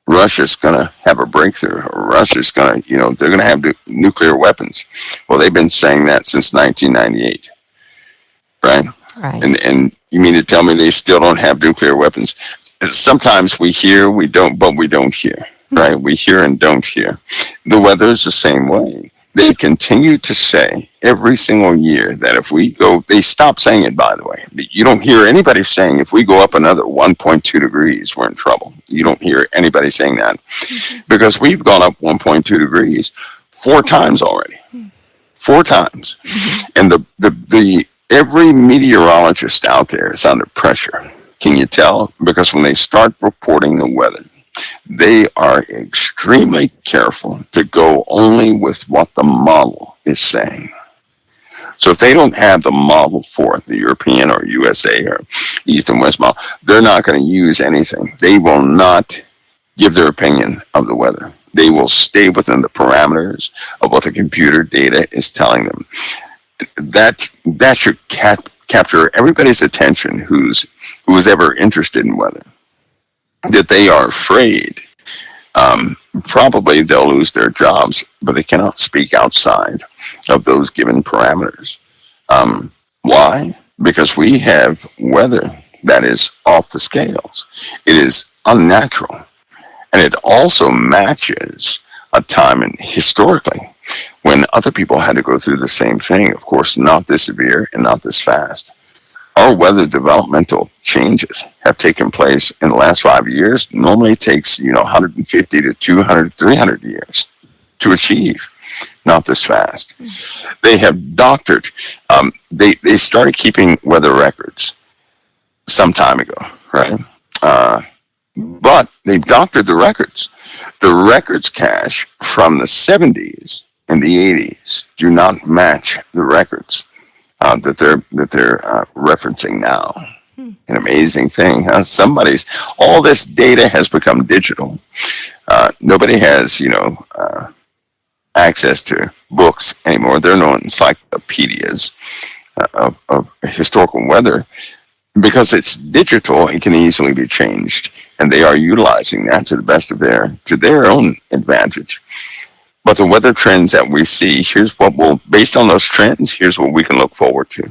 Russia's going to have a breakthrough, or Russia's going to, they're going to have nuclear weapons. Well, they've been saying that since 1998, right? Right. And you mean to tell me they still don't have nuclear weapons? Sometimes we hear, we don't, but we don't hear, right? We hear and don't hear. The weather is the same way. They continue to say every single year that if we go, they stop saying it, by the way. You don't hear anybody saying if we go up another 1.2 degrees, we're in trouble. You don't hear anybody saying that because we've gone up 1.2 degrees 4 times already. 4 times. And the every meteorologist out there is under pressure. Can you tell? Because when they start reporting the weather, they are extremely careful to go only with what the model is saying. So if they don't have the model for it, the European or USA or East and West model, they're not going to use anything. They will not give their opinion of the weather. They will stay within the parameters of what the computer data is telling them. That should capture everybody's attention who was ever interested in weather. That they are afraid. Probably they'll lose their jobs, but they cannot speak outside of those given parameters. Why? Because we have weather that is off the scales. It is unnatural, and it also matches a time historically when other people had to go through the same thing. Of course, not this severe and not this fast. Our weather developmental changes have taken place in the last 5 years. Normally it takes 150 to 200, 300 years to achieve. Not this fast. They have doctored. They started keeping weather records some time ago, right? But they've doctored the records. The records cache from the 70s and the 80s do not match the records that they're referencing now. An amazing thing, huh? All this data has become digital. Nobody has access to books anymore. There are no encyclopedias of historical weather because it's digital. It can easily be changed, and they are utilizing that to the best of their own advantage. But the weather trends that we see, based on those trends, here's what we can look forward to.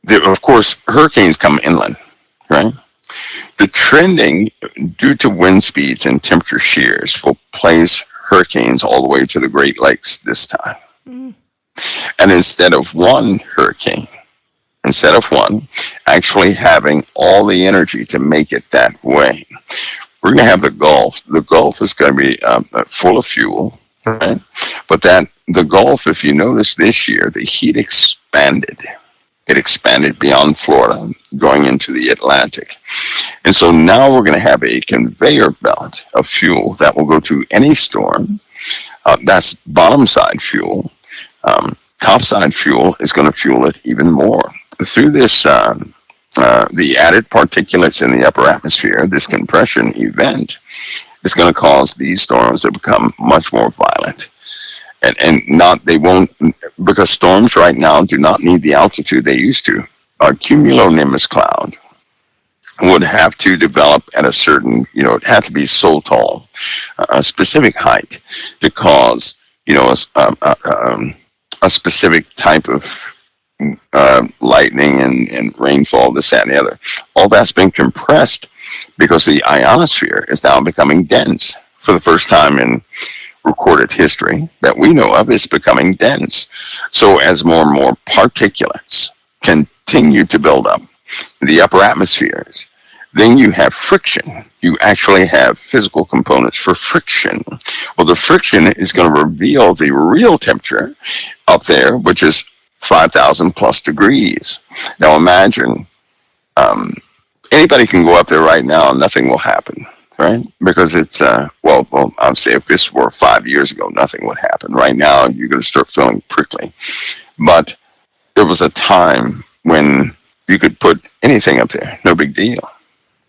Of course, hurricanes come inland, right? The trending due to wind speeds and temperature shears will place hurricanes all the way to the Great Lakes this time. And instead of one actually having all the energy to make it that way, we're going to have the Gulf. The Gulf is going to be full of fuel, right? But the Gulf, if you notice this year, the heat expanded. It expanded beyond Florida, going into the Atlantic. And so now we're going to have a conveyor belt of fuel that will go to any storm. That's bottom side fuel. Top side fuel is going to fuel it even more. Through this, the added particulates in the upper atmosphere, this compression event is going to cause these storms to become much more violent. They won't, because storms right now do not need the altitude they used to. A cumulonimbus cloud would have to develop at a certain, it had to be so tall, a specific height to cause, a specific type of lightning and rainfall, this, that, and the other. All that's been compressed because the ionosphere is now becoming dense for the first time in recorded history that we know of. Is becoming dense. So as more and more particulates continue to build up in the upper atmospheres, then you have friction. You actually have physical components for friction. Well, the friction is going to reveal the real temperature up there, which is 5,000 plus degrees. Now imagine, anybody can go up there right now and nothing will happen, right? Because it's, I'll say if this were 5 years ago, nothing would happen. Right now, you're going to start feeling prickly. But there was a time when you could put anything up there, no big deal.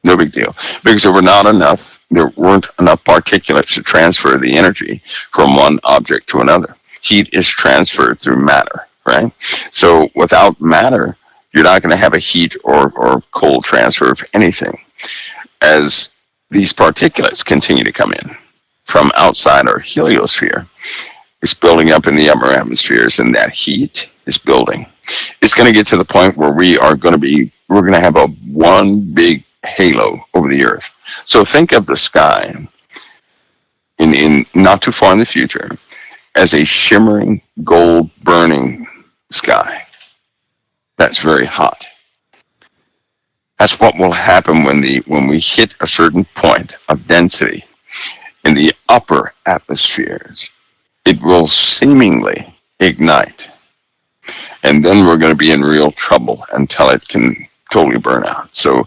No big deal. Because there weren't enough particulates to transfer the energy from one object to another. Heat is transferred through matter, right? So without matter, you're not going to have a heat or cold transfer of anything. As these particulates continue to come in from outside our heliosphere, it's building up in the upper atmospheres, and that heat is building. It's going to get to the point where we're going to have a one big halo over the earth. So think of the sky in not too far in the future as a shimmering gold burning sky. That's very hot. That's what will happen when we hit a certain point of density in the upper atmospheres. It will seemingly ignite. And then we're going to be in real trouble until it can totally burn out. So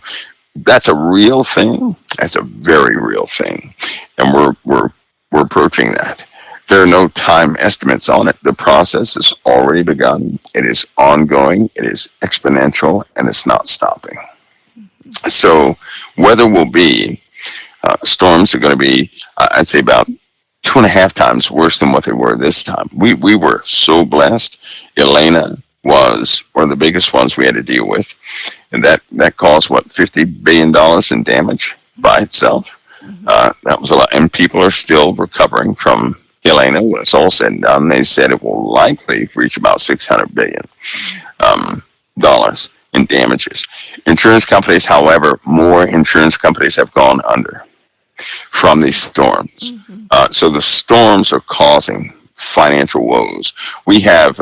that's a real thing. That's a very real thing. And we're approaching that. There are no time estimates on it. The process has already begun. It is ongoing. It is exponential, and it's not stopping. So weather will be, storms are going to be, I'd say about 2.5 times worse than what they were this time. We were so blessed. Elena was one of the biggest ones we had to deal with. And that caused, $50 billion in damage by itself. That was a lot. And people are still recovering from Elena. When it's all said and done, they said it will likely reach about $600 billion in damages. Insurance companies, however, more insurance companies have gone under from these storms. So the storms are causing financial woes. We have,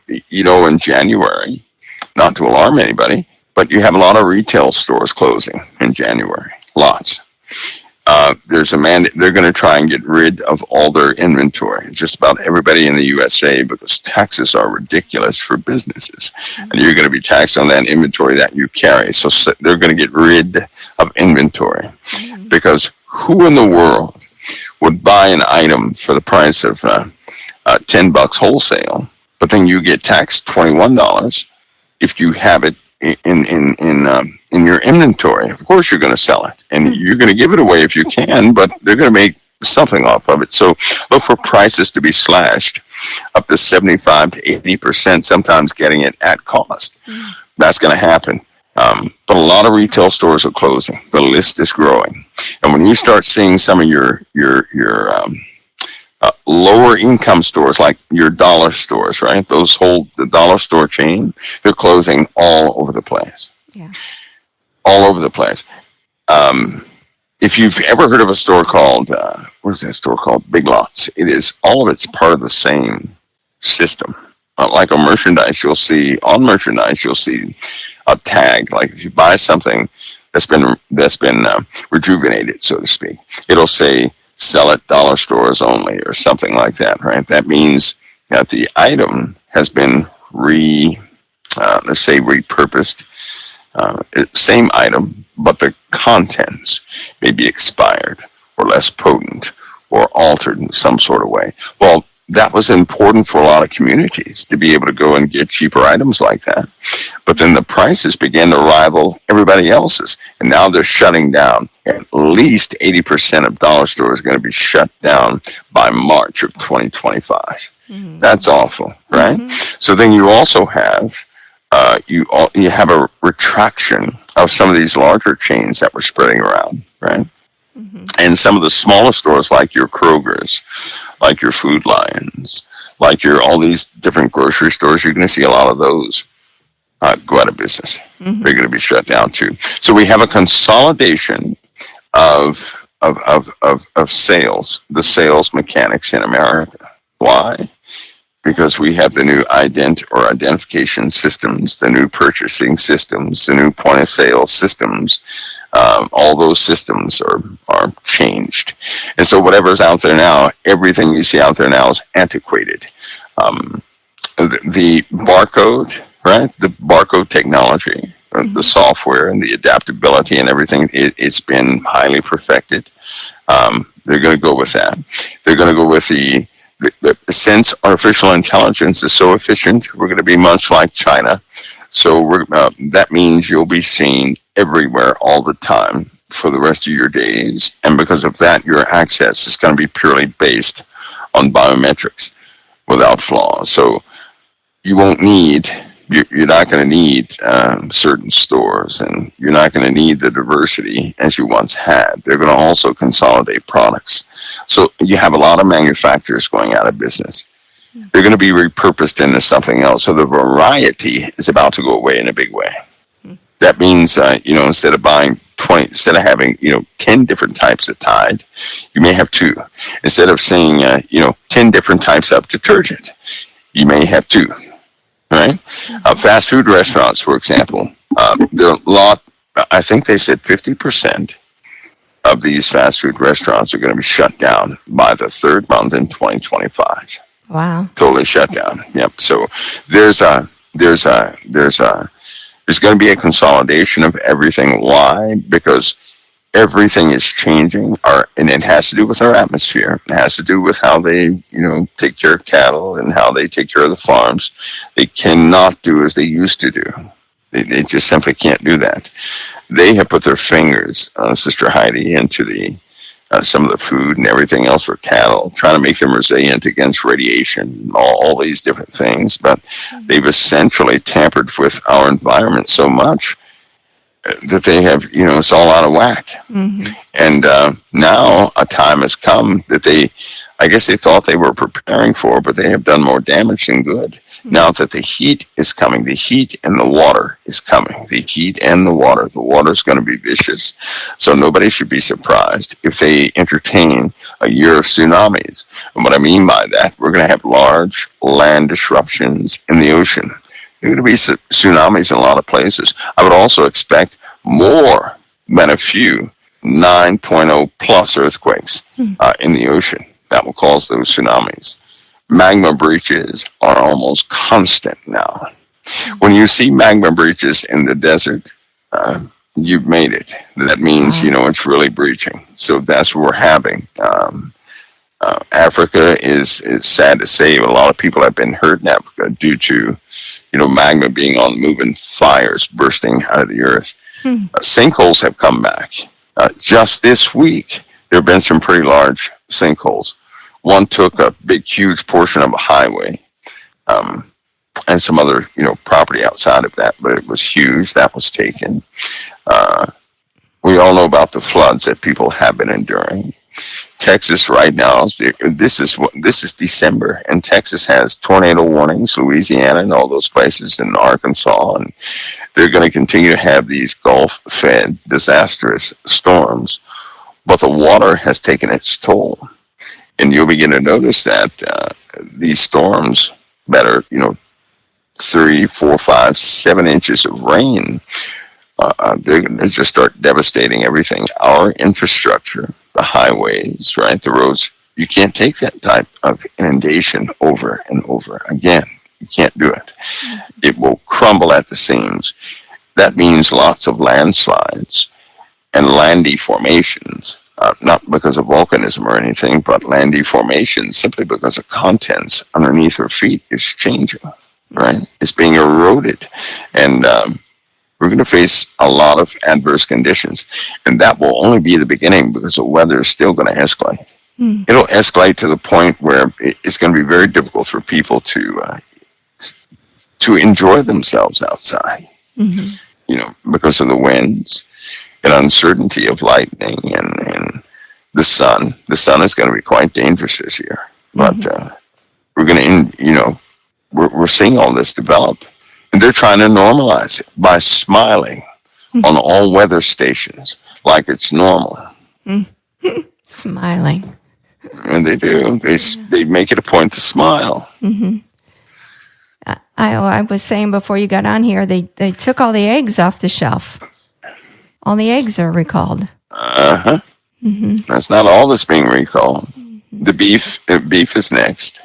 in January, not to alarm anybody, but you have a lot of retail stores closing in January. Lots. There's a mandate. They're going to try and get rid of all their inventory. Just about everybody in the USA, because taxes are ridiculous for businesses, and you're going to be taxed on that inventory that you carry. So they're going to get rid of inventory, because who in the world would buy an item for the price of $10 wholesale, but then you get taxed $21 if you have it in your inventory? Of course you're going to sell it, and you're going to give it away if you can, but they're going to make something off of it. So look for prices to be slashed up to 75 to 80%, sometimes getting it at cost. That's going to happen. But a lot of retail stores are closing. The list is growing. And when you start seeing some of your lower income stores, like your dollar stores, right? Those hold the dollar store chain, they're closing all over the place. Yeah. All over the place. If you've ever heard of a store called, what is that store called? Big Lots. It is, all of it's part of the same system. Like on merchandise, you'll see a tag. Like if you buy something that's been rejuvenated, so to speak, it'll say sell at dollar stores only or something like that, right? That means that the item has been repurposed. Same item, but the contents may be expired or less potent or altered in some sort of way. Well, that was important for a lot of communities to be able to go and get cheaper items like that. But then the prices began to rival everybody else's. And now they're shutting down. At least 80% of dollar stores are going to be shut down by March of 2025. That's awful, right? So then you also have you have a retraction of some of these larger chains that were spreading around, right? And some of the smaller stores, like your Kroger's, like your Food Lions, like your all these different grocery stores, you're going to see a lot of those go out of business. They're going to be shut down too. So we have a consolidation of sales, the sales mechanics in America. Why? Because we have the new identification systems, the new purchasing systems, the new point of sale systems. All those systems are changed. And so whatever's out there now, everything you see out there now is antiquated. The barcode, right? The barcode technology, the software and the adaptability and everything, it's been highly perfected. They're going to go with that. They're going to go with since artificial intelligence is so efficient, we're going to be much like China. So that means you'll be seen everywhere all the time. for the rest of your days. And because of that, your access is going to be purely based on biometrics without flaws. So you won't need, you're not going to need certain stores, and you're not going to need the diversity as you once had. They're going to also consolidate products. So you have a lot of manufacturers going out of business. They're going to be repurposed into something else. So the variety is about to go away in a big way. That means, instead of buying 20, instead of having, 10 different types of Tide, you may have 2. Instead of saying, 10 different types of detergent, you may have 2, right? Fast food restaurants, for example, there are a lot, I think they said 50% of these fast food restaurants are going to be shut down by the 3rd month in 2025. Wow. Totally shut down. Yep. So there's going to be a consolidation of everything. Why? Because everything is changing, and it has to do with our atmosphere. It has to do with how they, take care of cattle and how they take care of the farms. They cannot do as they used to do. They just simply can't do that. They have put their fingers, Sister Heidi, into the some of the food and everything else for cattle, trying to make them resilient against radiation, all these different things. But they've essentially tampered with our environment so much that they have, it's all out of whack. Mm-hmm. And now a time has come that I guess they thought they were preparing for, but they have done more damage than good. Mm-hmm. Now that the heat is coming, the heat and the water is coming. The heat and the water is going to be vicious. So nobody should be surprised if they entertain a year of tsunamis. And what I mean by that, we're going to have large land disruptions in the ocean. There are going to be tsunamis in a lot of places. I would also expect more than a few 9.0 plus earthquakes in the ocean that will cause those tsunamis. Magma breaches are almost constant now. When you see magma breaches in the desert, you've made it. That means, it's really breaching. So that's what we're having. Africa is sad to say, a lot of people have been hurt in Africa due to, magma being on the move and fires bursting out of the earth. Sinkholes have come back. Just this week, there have been some pretty large sinkholes. One took a big, huge portion of a highway, and some other, property outside of that, but it was huge. That was taken. We all know about the floods that people have been enduring. Texas right now, this is December, and Texas has tornado warnings, Louisiana and all those places in Arkansas, and they're going to continue to have these Gulf-fed disastrous storms, but the water has taken its toll. And you'll begin to notice that these storms that are, 3, 4, 5, 7 inches of rain, they're going to just start devastating everything. Our infrastructure, the highways, right, the roads, you can't take that type of inundation over and over again. You can't do it. It will crumble at the seams. That means lots of landslides and land deformations. Not because of volcanism or anything, but land deformation simply because the contents underneath our feet is changing, right? It's being eroded. And we're going to face a lot of adverse conditions. And that will only be the beginning because the weather is still going to escalate. It'll escalate to the point where it's going to be very difficult for people to enjoy themselves outside, because of the winds and uncertainty of lightning and the sun. The sun is going to be quite dangerous this year. But we're going to, we're seeing all this develop. And they're trying to normalize it by smiling on all weather stations like it's normal. Smiling. And they do. They make it a point to smile. I was saying before you got on here, they took all the eggs off the shelf. All the eggs are recalled. That's not all that's being recalled. The beef is next.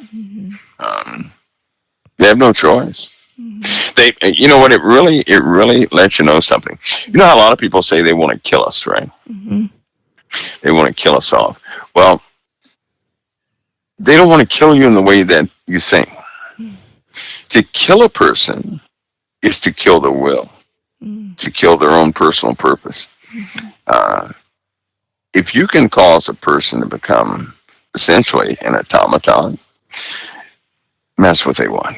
They have no choice. You know what? It really lets you know something. You know how a lot of people say they want to kill us, right? They want to kill us off. Well, they don't want to kill you in the way that you think. To kill a person is to kill their will, to kill their own personal purpose. Uh, if you can cause a person to become essentially an automaton, that's what they want.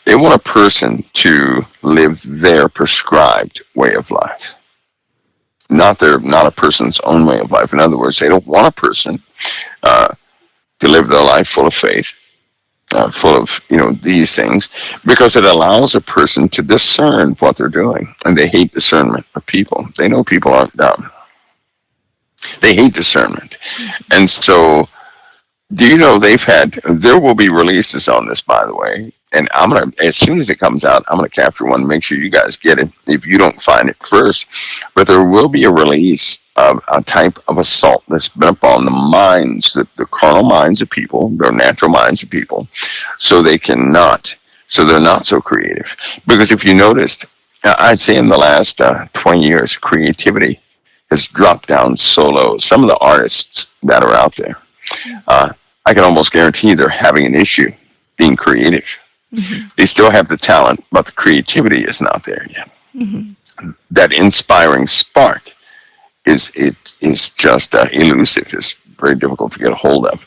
They want a person to live their prescribed way of life, not a person's own way of life. In other words, they don't want a person uh, to live their life full of faith, full of these things, because it allows a person to discern what they're doing, and they hate discernment of people. They know people aren't dumb. They hate discernment, and so do you know there will be releases on this, by the way, and I'm going to, as soon as it comes out, I'm going to capture one and make sure you guys get it if you don't find it first. But there will be a release of a type of assault that's been upon the minds, the carnal minds of people, their natural minds of people, so they're not so creative. Because if you noticed, I'd say in the last 20 years, creativity has dropped down so low. Some of the artists that are out there, I can almost guarantee they're having an issue being creative. Mm-hmm. They still have the talent, but the creativity is not there yet. Mm-hmm. That inspiring spark is just elusive. It's very difficult to get a hold of,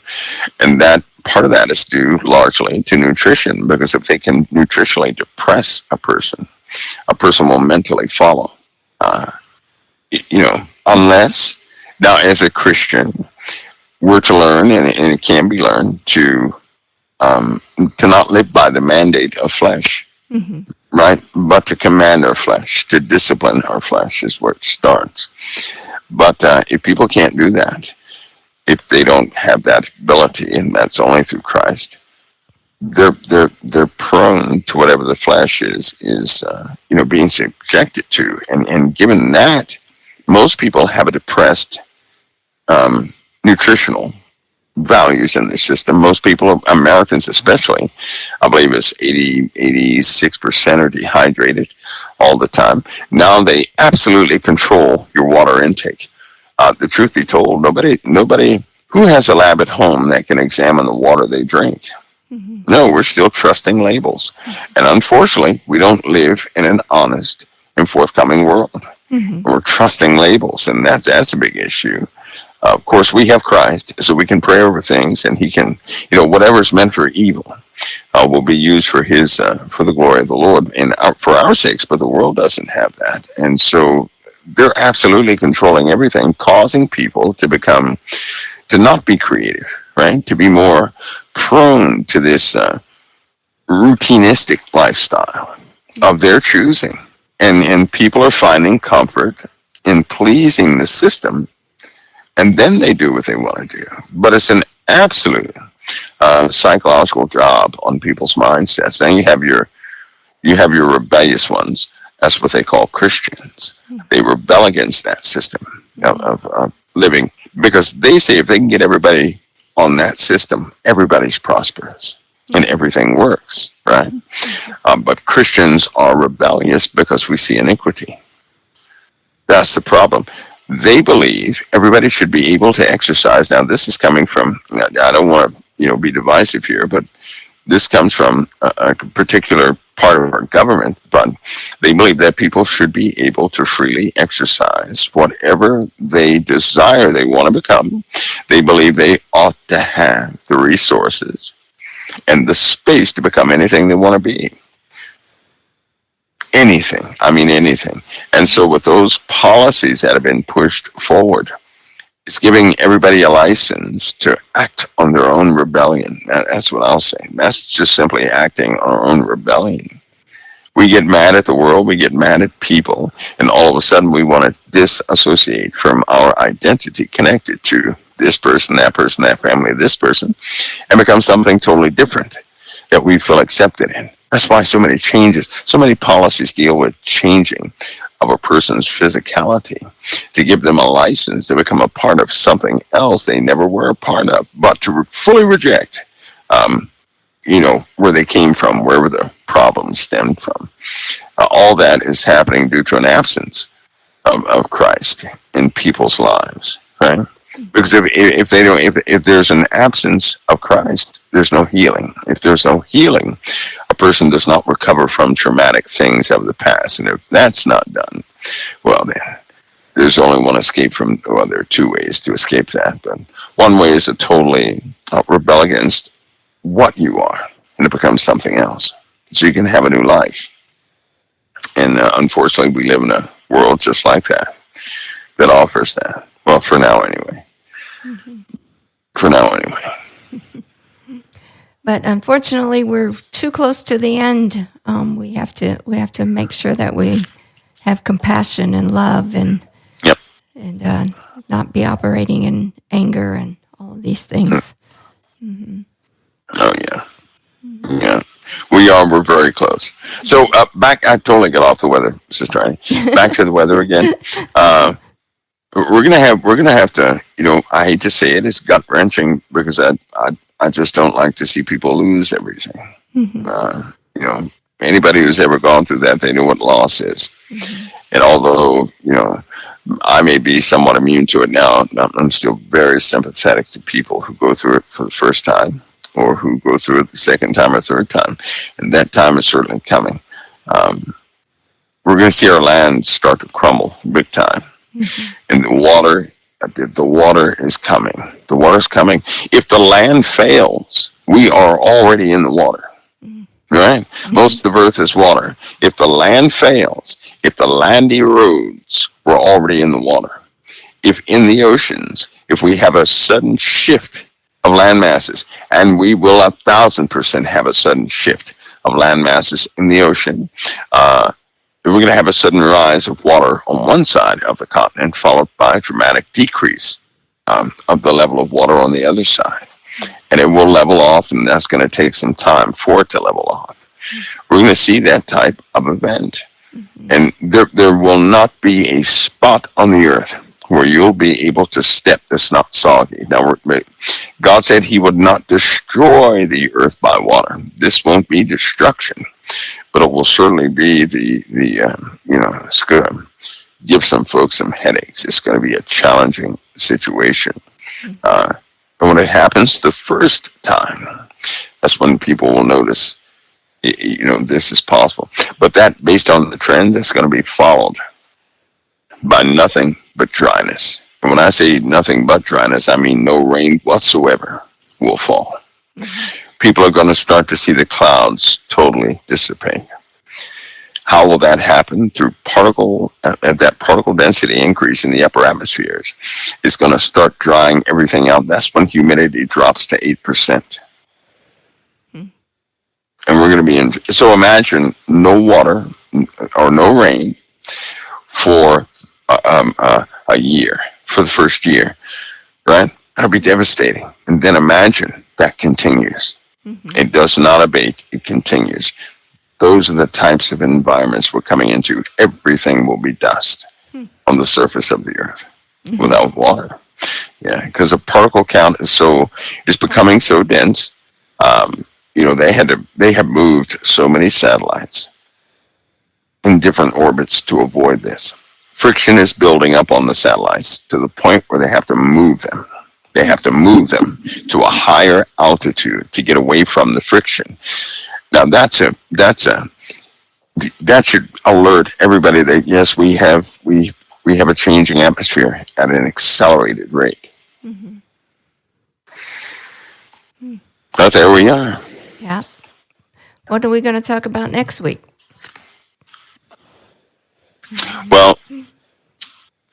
and that part of that is due largely to nutrition. Because if they can nutritionally depress a person will mentally follow. Unless now as a Christian, we're to learn, and it can be learned, to not live by the mandate of flesh, mm-hmm. right? But to command our flesh, to discipline our flesh is where it starts. But if people can't do that, if they don't have that ability, and that's only through Christ, they're prone to whatever the flesh is being subjected to, and given that, most people have a depressed nutritional values in their system. Most people, Americans especially, I believe it's 86% are dehydrated all the time. Now they absolutely control your water intake. The truth be told, nobody who has a lab at home that can examine the water they drink. Mm-hmm. No, we're still trusting labels. And unfortunately, we don't live in an honest and forthcoming world. Mm-hmm. We're trusting labels, and that's a big issue. Of course, we have Christ, so we can pray over things, and He can, whatever's meant for evil will be used for His, for the glory of the Lord, and for our sakes. But the world doesn't have that, and so they're absolutely controlling everything, causing people to not be creative, right? To be more prone to this routinistic lifestyle of their choosing, and people are finding comfort in pleasing the system. And then they do what they want to do. But it's an absolute psychological job on people's mindsets. Then you have your rebellious ones. That's what they call Christians. They rebel against that system of living, because they say if they can get everybody on that system, everybody's prosperous and everything works, right? But Christians are rebellious because we see iniquity. That's the problem. They believe everybody should be able to exercise. Now, this is coming from, I don't want to, be divisive here, but this comes from a particular part of our government. But they believe that people should be able to freely exercise whatever they desire they want to become. They believe they ought to have the resources and the space to become anything they want to be. Anything. I mean, anything. And so with those policies that have been pushed forward, it's giving everybody a license to act on their own rebellion. That's what I'll say. That's just simply acting on our own rebellion. We get mad at the world, we get mad at people, and all of a sudden we want to disassociate from our identity connected to this person, that family, this person, and become something totally different that we feel accepted in. That's why so many changes, so many policies deal with changing of a person's physicality to give them a license to become a part of something else they never were a part of, but to fully reject, where they came from, wherever the problem stemmed from. All that is happening due to an absence of Christ in people's lives, right? Because if there's an absence of Christ, there's no healing. If there's no healing, a person does not recover from traumatic things of the past. And if that's not done, well then, there's only one escape from, well, there are two ways to escape that, but one way is to totally rebel against what you are and to become something else so you can have a new life. And unfortunately, we live in a world just like that offers that. Well, for now anyway. For now anyway. But unfortunately, we're too close to the end. We have to make sure that we have compassion and love and Yep. and not be operating in anger and all of these things. Oh yeah. Yeah. We're very close. So back, I totally got off the weather, Sister Annie. Back to the weather again. We're gonna have to, I hate to say it, it's gut wrenching because I just don't like to see people lose everything. Anybody who's ever gone through that, they know what loss is. And although, I may be somewhat immune to it now, I'm still very sympathetic to people who go through it for the first time or who go through it the second time or third time. And that time is certainly coming. We're going to see our land start to crumble big time. And the water is coming. The water's coming. If the land fails, we are already in the water. Right? Most of Earth is water. If the land fails, if the land erodes, we're already in the water. If in the oceans, if we have a sudden shift of land masses, and we will 1,000% have a sudden shift of land masses in the ocean, we're going to have a sudden rise of water on one side of the continent, followed by a dramatic decrease of the level of water on the other side. And it will level off, and that's going to take some time for it to level off. We're going to see that type of event. And there will not be a spot on the earth where you'll be able to step that's not soggy. Now, God said he would not destroy the earth by water. This won't be destruction, but it will certainly be it's going to give some folks some headaches. It's going to be a challenging situation. And when it happens the first time, that's when people will notice, this is possible. But that, based on the trends, it's going to be followed by nothing but dryness. And when I say nothing but dryness, I mean no rain whatsoever will fall. People are going to start to see the clouds totally dissipate. How will that happen? Through that particle density increase in the upper atmospheres is going to start drying everything out. That's when humidity drops to 8%. And we're going to be so imagine no water or no rain for a year, for the first year, right? That'll be devastating. And then imagine that continues. It does not abate. It continues. Those are the types of environments we're coming into. Everything will be dust on the surface of the earth without water. Yeah, because the particle count is becoming so dense. They have moved so many satellites in different orbits to avoid this. Friction is building up on the satellites to the point where they have to move them. They have to move them to a higher altitude to get away from the friction. Now that should alert everybody that yes, we have a changing atmosphere at an accelerated rate. But there we are. Yeah. What are we going to talk about next week? Well,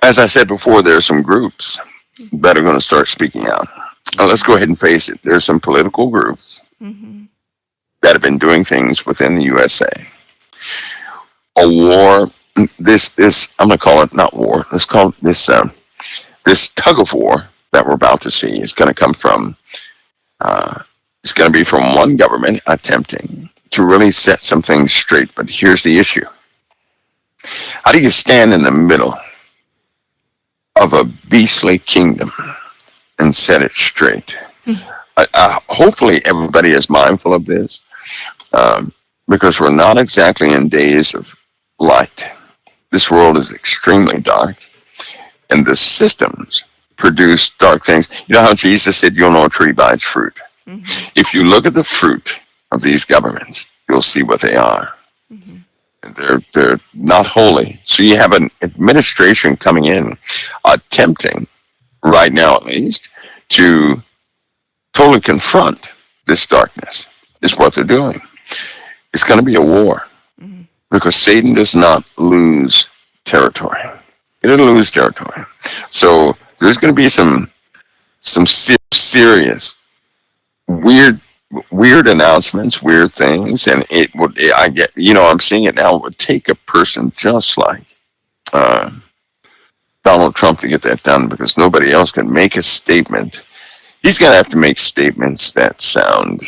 as I said before, there are some groups that are going to start speaking out. Now, let's go ahead and face it. There's some political groups that have been doing things within the USA. A war, this I'm going to call it not war. Let's call it this tug of war that we're about to see is going to come from, it's going to be from one government attempting to really set some things straight. But here's the issue. How do you stand in the middle of a beastly kingdom and set it straight? Hopefully everybody is mindful of this because we're not exactly in days of light. This world is extremely dark, and the systems produce dark things. You know how Jesus said, you'll know a tree by its fruit. If you look at the fruit of these governments, you'll see what they are. They're not holy. So you have an administration coming in, attempting right now at least to totally confront this darkness. Is what they're doing. It's going to be a war because Satan does not lose territory. He doesn't lose territory. So there's going to be some serious weird announcements, weird things, and it would. I get, I'm seeing it now. It would take a person just like Donald Trump to get that done because nobody else can make a statement. He's going to have to make statements that sound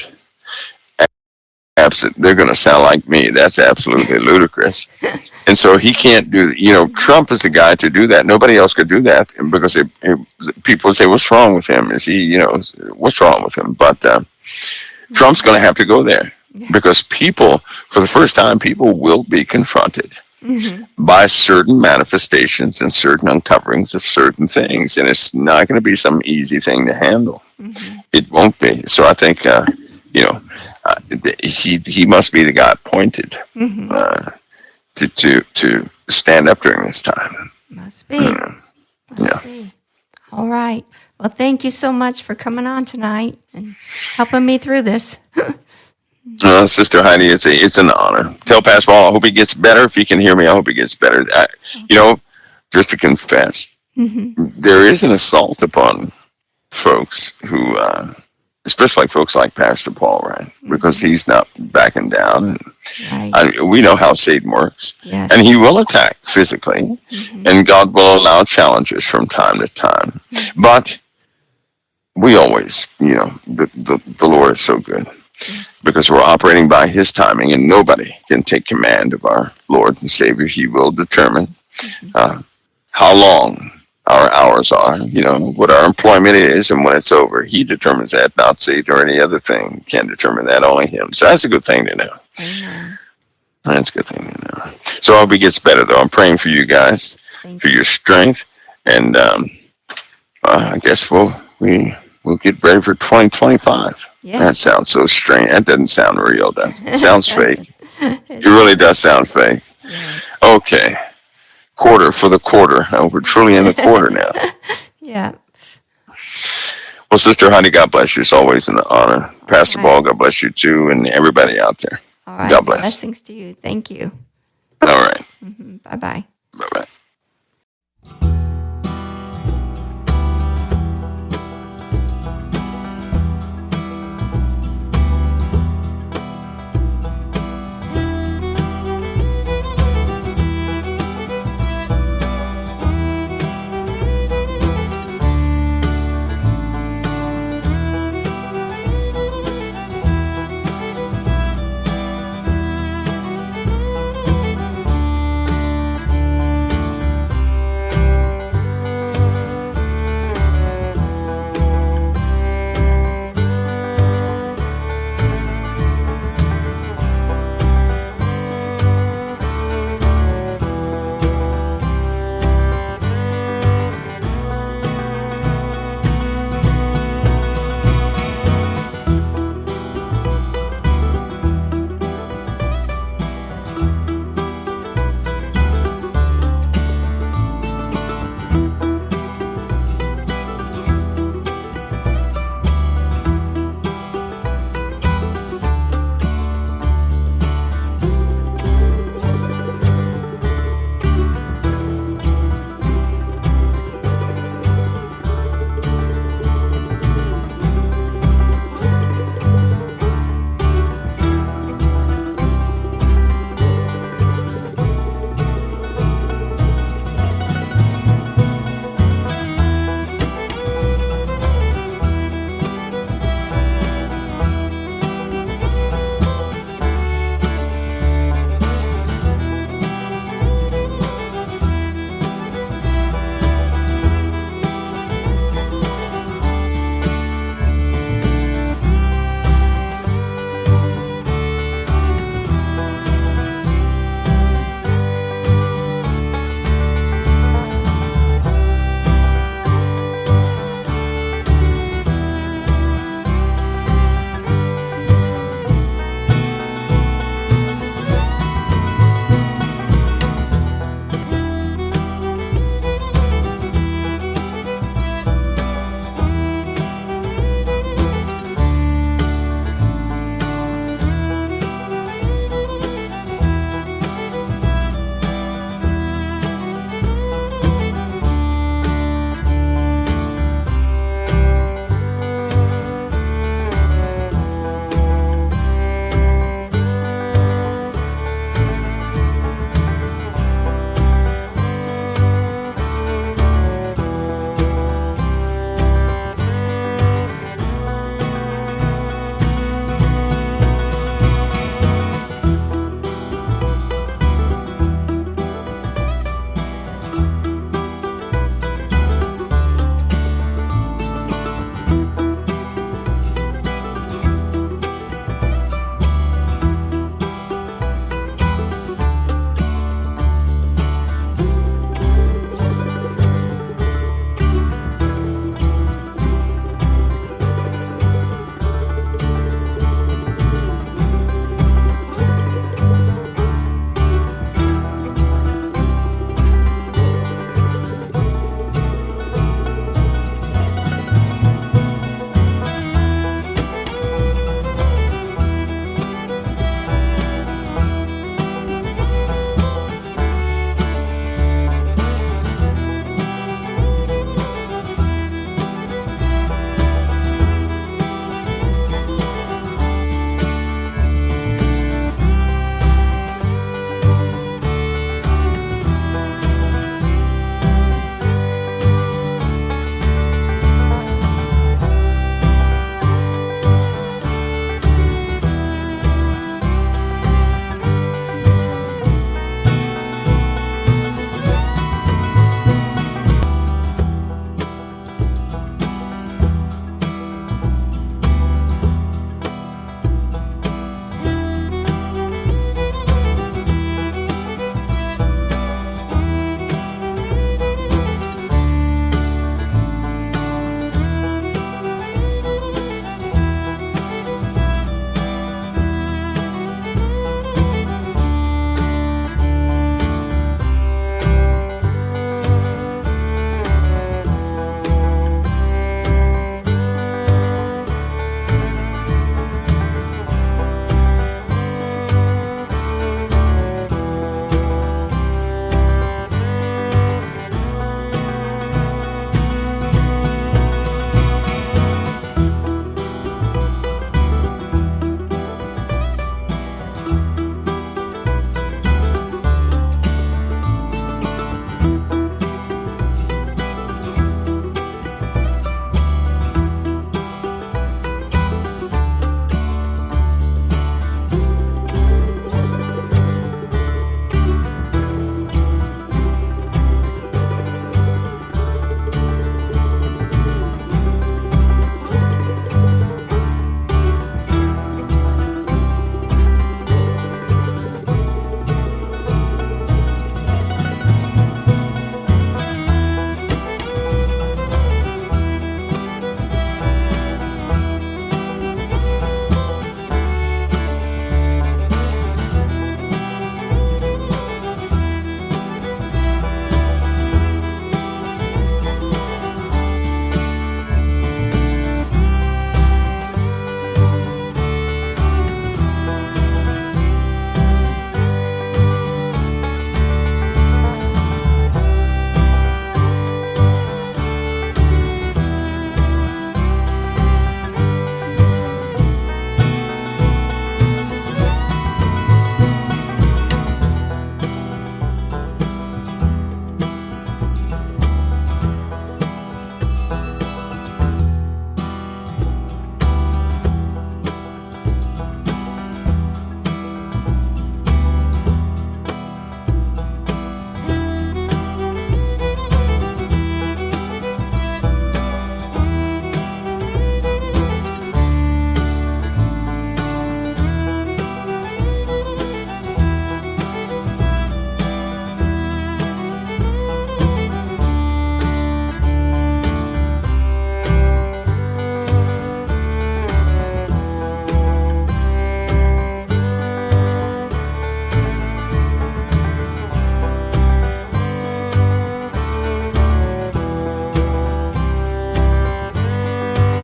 they're going to sound like me. That's absolutely ludicrous. And so he can't do, Trump is the guy to do that. Nobody else could do that because people say, what's wrong with him? Is he, what's wrong with him? But Trump's going to have to go there because people, for the first time, people will be confronted by certain manifestations and certain uncoverings of certain things. And it's not going to be some easy thing to handle. It won't be. So I think, he must be the guy appointed to stand up during this time. Must be. Must be. All right. Well, thank you so much for coming on tonight and helping me through this. Sister Heidi, it's an honor. Tell Pastor Paul, I hope he gets better. If he can hear me, I hope he gets better. Just to confess, there is an assault upon folks who, especially folks like Pastor Paul, right? Because he's not backing down. We know how Satan works. Yes. And he will attack physically, and God will allow challenges from time to time. But we always, the Lord is so good. Yes. Because we're operating by his timing, and nobody can take command of our Lord and Savior. He will determine how long our hours are, what our employment is, and when it's over. He determines that, not Satan or any other thing can determine that, only him. So that's a good thing to know. Amen. That's a good thing to know. So I hope he gets better, though. I'm praying for you guys, for your strength, and I guess we'll get ready for 2025. Yes. That sounds so strange. That doesn't sound real. That sounds fake. It really does sound fake. Yes. Okay. Quarter for the quarter. We're truly in the quarter now. Yeah. Well, Sister Heidi, God bless you. It's always an honor. Pastor Paul, God bless you too, and everybody out there. All right. God bless. Blessings to you. Thank you. All right. Bye-bye. Bye-bye.